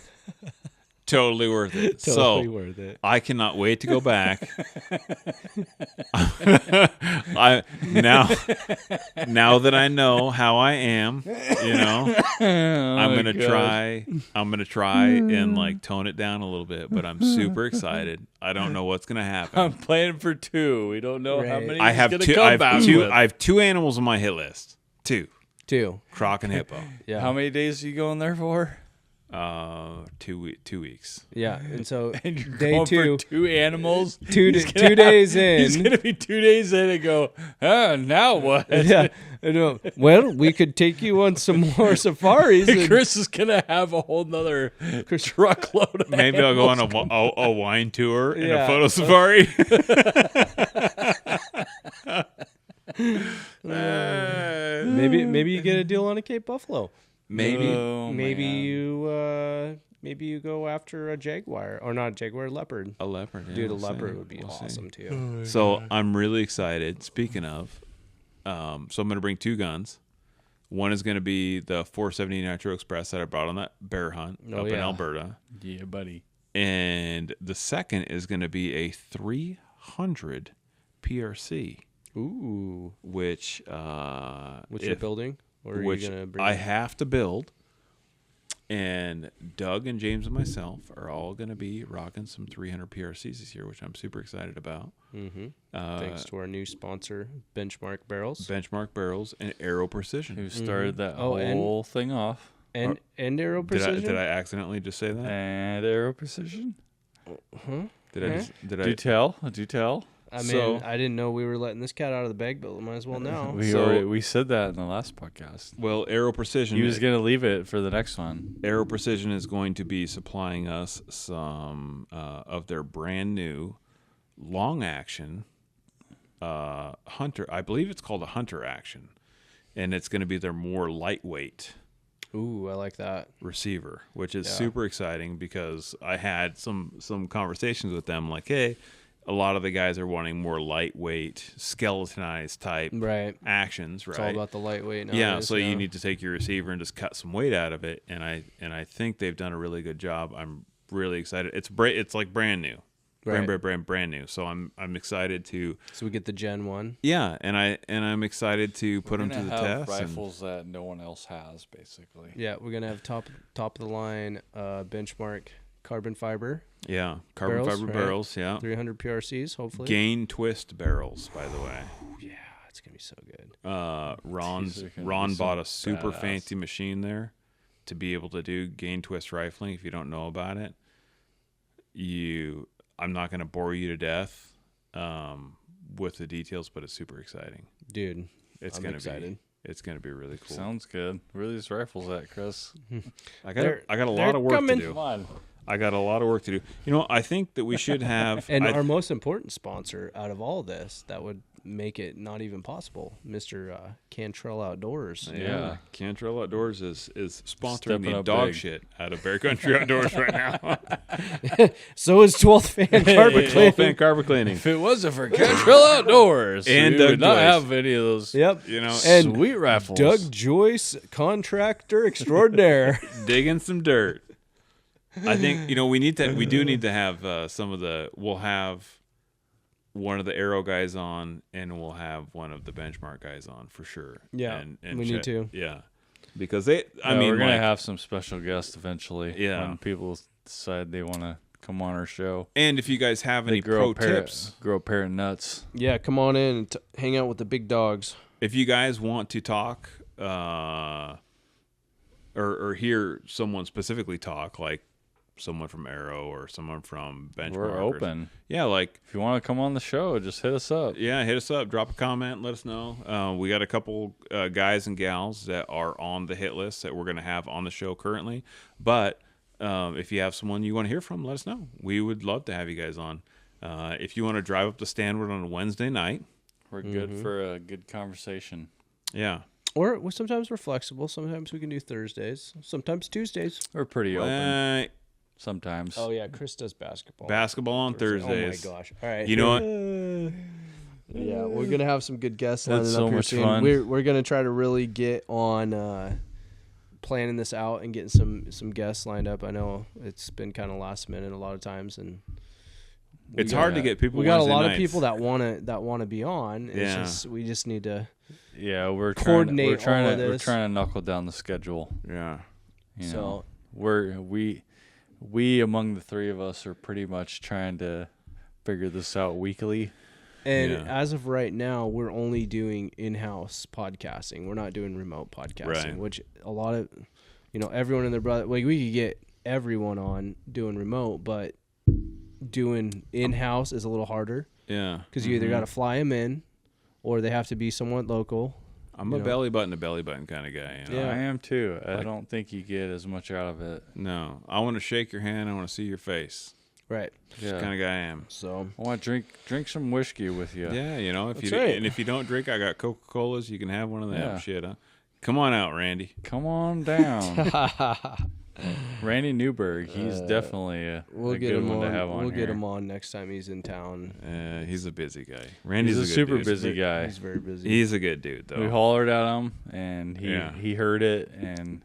Totally worth it. Totally worth it. I cannot wait to go back. Now that I know how I am, I'm gonna try and like tone it down a little bit, but I'm super excited. I don't know what's gonna happen. I'm planning for 2. We don't know how many. I have he's two. gonna come back with. I have 2 animals on my hit list. 2. 2. Croc and hippo. Yeah. How many days are you going there for? 2 weeks. Yeah, and so And you're day going 2, for 2 animals. 2 He's gonna days have- in. He's gonna be 2 days in and go. Now what? Yeah, I know. Well, we could take you on some more safaris. and- Chris is gonna have a whole nother truckload of Maybe I'll go on a wine tour and a photo safari. Maybe you get a deal on a Cape Buffalo. Maybe. Oh, Maybe man. you go after a jaguar, or not a jaguar, leopard. A leopard. Yeah, Dude, a we'll leopard see. would be We'll see. awesome too. So I'm really excited. Speaking of, so I'm going to bring 2 guns. One is going to be the 470 Nitro Express that I brought on that bear hunt up in Alberta. Yeah, buddy. And the second is going to be a 300 PRC, Ooh, which you're building, or are which you gonna bring? I have to build. And Doug and James and myself are all going to be rocking some 300 PRCs this year, which I'm super excited about. Mm-hmm. Thanks to our new sponsor, Benchmark Barrels. Benchmark Barrels and Aero Precision. Who started that Oh, and- whole thing off? And Aero Precision. Did I accidentally just say that? And Aero Precision. Did I? Do tell. I mean, So- I didn't know we were letting this cat out of the bag, but we might as well now. We said that in the last podcast. Well, Aero Precision. He was gonna leave it for the next one. Aero Precision is going to be supplying us some of their brand new long action Hunter. I believe it's called a Hunter Action, and it's going to be their more lightweight Ooh, I like that. receiver, which is Yeah. super exciting because I had some conversations with them like, hey, a lot of the guys are wanting more lightweight, skeletonized type Right. actions, right? It's all about the lightweight now. Yeah, so you need to take your receiver and just cut some weight out of it, and I think they've done a really good job. I'm really excited. It's like brand new, brand new. So I'm excited to. So we get the Gen 1. Yeah, and I'm excited to put them to the test. Rifles that no one else has, basically. Yeah, we're gonna have top of the line Benchmark carbon fiber, Yeah, carbon barrels, fiber right? barrels. Yeah, 300 PRCs, hopefully. gain twist barrels, by the way. Yeah, it's gonna be so good. Ron These are gonna be bought so a super badass. fancy machine there to be able to do gain twist rifling. If you don't know about it, I'm not going to bore you to death with the details, but it's super exciting. Dude, It's I'm going to excited. be. It's going to be really cool. Sounds good. Where are these rifles at, Chris? I got a lot of work coming. to do. Come on. I got a lot of work to do. I think that we should have. And our most important sponsor out of all this, that would make it not even possible, Mr. Cantrell Outdoors. Yeah, Cantrell Outdoors is sponsoring Stepping the up dog big. shit out of Bear Country Outdoors right now. So is 12th Fan Carpet Cleaning. Fan carpet cleaning. If it wasn't for Cantrell Outdoors, And we Doug would not Joyce. have any of those Yep. And sweet rifles. Doug Joyce, contractor extraordinaire. digging some dirt. I think we do need to have some of the. We'll have one of the Aero guys on, and we'll have one of the Benchmark guys on for sure. Yeah, and we need to. Yeah, because we're we're gonna have some special guests eventually. Yeah. when people decide they want to come on our show. And if you guys have any pro tips, grow a pair of nuts. Yeah, come on in and hang out with the big dogs. if you guys want to talk, or hear someone specifically talk, like someone from Arrow or someone from Benchmark. We're open. Yeah, like If you want to come on the show, just hit us up. yeah, hit us up, drop a comment, let us know. We got a couple guys and gals that are on the hit list that we're going to have on the show currently. But if you have someone you want to hear from, let us know. We would love to have you guys on. If you want to drive up to Stanwood on a Wednesday night, We're good for a good conversation. yeah. Or sometimes we're flexible. Sometimes we can do Thursdays. Sometimes Tuesdays. We're pretty open sometimes. Oh yeah, Kris does basketball. Basketball on Thursdays. Oh my gosh! All right. You know what? Yeah, we're gonna have some good guests That's lining so up here much soon. fun. We're gonna try to really get on planning this out and getting some guests lined up. I know it's been kind of last minute a lot of times, and It's hard to get people. we got Wednesday a lot nights. of people that wanna be on. It's Yeah. just, we just need to. Yeah, we're Coordinate trying all of to we're this. trying to knuckle down the schedule. Yeah. You So- know, we among the three of us are pretty much trying to figure this out weekly. And Yeah. as of right now, we're only doing in-house podcasting. We're not doing remote podcasting, Right. which a lot of, everyone and their brother, like we could get everyone on doing remote, but doing in-house is a little harder Yeah. because you either got to fly them in or they have to be somewhat local. I'm a belly button to belly button kind of guy. You know? Yeah. I am too. I don't think you get as much out of it. No, I want to shake your hand. I want to see your face. Right. That's the kind of guy I am. So I want to drink some whiskey with you. Yeah, if That's you right. and if you don't drink, I got Coca-Colas. You can have one of them. Yeah. Shit, huh? Come on out, Randy. Come on down. Randy Newberg, he's definitely a we'll a get good him one on. to have on We'll here. get him on next time he's in town. He's a busy guy. Randy's He's a good super dude. busy guy. He's very busy. He's a good dude, We though. hollered at him, and Yeah. he heard it, and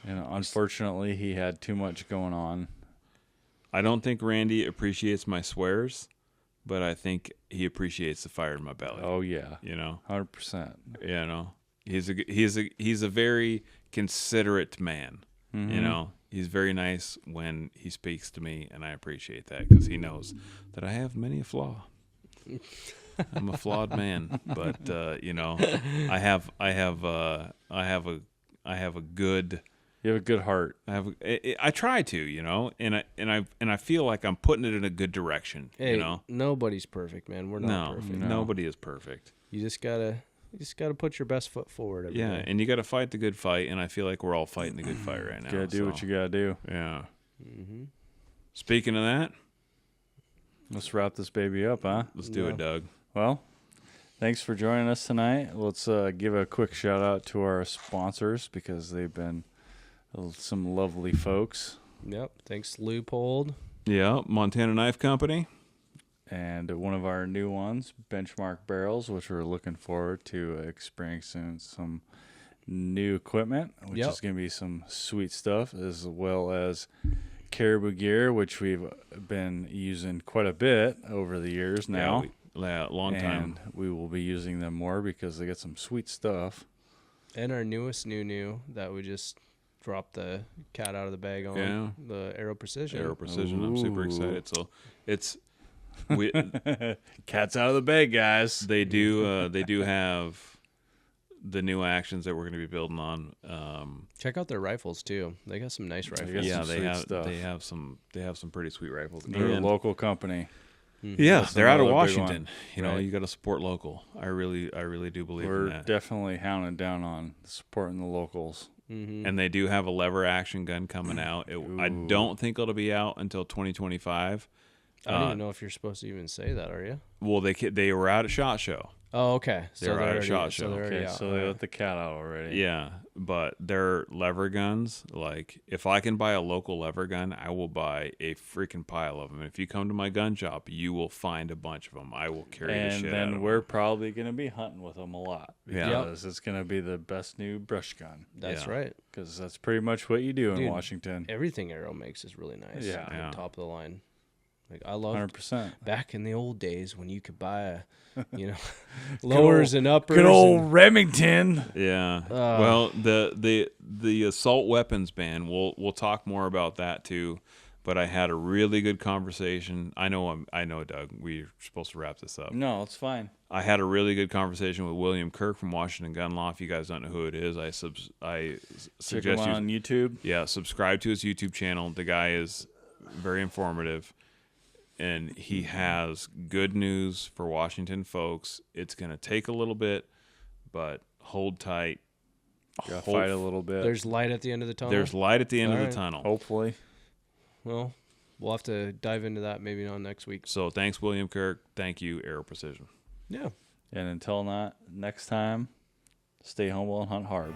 unfortunately, he had too much going on. I don't think Randy appreciates my swears, but I think he appreciates the fire in my belly. Oh yeah, 100%. He's a very considerate man. Mm-hmm. He's very nice when he speaks to me, and I appreciate that because he knows that I have many a flaw. I'm a flawed man, but I have a good. You have a good heart. I try to, and I feel like I'm putting it in a good direction. Hey, nobody's perfect, man. We're not perfect. Nobody is perfect. You just gotta put your best foot forward every day. And you got to fight the good fight, and I feel like we're all fighting the good fight right now. You gotta do what you gotta do. Yeah. Mm-hmm. Speaking of that, Let's wrap this baby up, huh? let's do it, Doug. Well, thanks for joining us tonight. Let's give a quick shout out to our sponsors because they've been some lovely folks. Yep. Thanks, Loophole. Yeah, Montana Knife Company. And one of our new ones, Benchmark Barrels, which we're looking forward to experiencing some new equipment, which is going to be some sweet stuff, as well as Caribou Gear, which we've been using quite a bit over the years now. Long time. And we will be using them more because they got some sweet stuff. And our newest new that we just dropped the cat out of the bag on, the Aero Precision. Aero Precision. I'm super excited. So it's Cat's out of the bag, guys. they do have the new actions that we're going to be building on. Check out their rifles too. They got some nice rifles. got some sweet stuff. They have some pretty sweet rifles. They're a And- local company. Yeah, That's they're out of another big Washington. one. You got to support local. I really do believe in We're that. definitely hounding down on supporting the locals. Mm-hmm. And they do have a lever action gun coming out. I don't think it'll be out until 2025. I don't even know if you're supposed to even say that, are you? Well, they were out at SHOT Show. Oh, okay. They're out at SHOT Show. they're already Okay, out. so they let the cat out already. Yeah, but their lever guns, like if I can buy a local lever gun, I will buy a freaking pile of them. If you come to my gun shop, you will find a bunch of them. I will carry the shit And out then of we're them. probably going to be hunting with them a lot. Yeah. Because it's going to be the best new brush gun. That's Yeah. right. Because that's pretty much what you do in Dude, Washington. Everything Aero makes is really nice. Yeah. Like, Yeah. top of the line. Like I love 100%. back in the old days when you could buy lowers and uppers. Good old Remington. Yeah. Well, the assault weapons ban. We'll talk more about that too. But I had a really good conversation. I know, Doug. We're supposed to wrap this up. No, it's fine. I had a really good conversation with William Kirk from Washington Gun Law. If you guys don't know who it is, I suggest Check him out on YouTube. Yeah, subscribe to his YouTube channel. The guy is very informative, and he has good news for Washington folks. It's going to take a little bit, but hold tight. Gotta fight a little bit. There's light at the end of the tunnel. There's light at the end of All the right. tunnel. Hopefully. Well, we'll have to dive into that maybe on next week. So thanks, William Kirk. Thank you, Aero Precision. Yeah. And until next time, stay humble and hunt hard.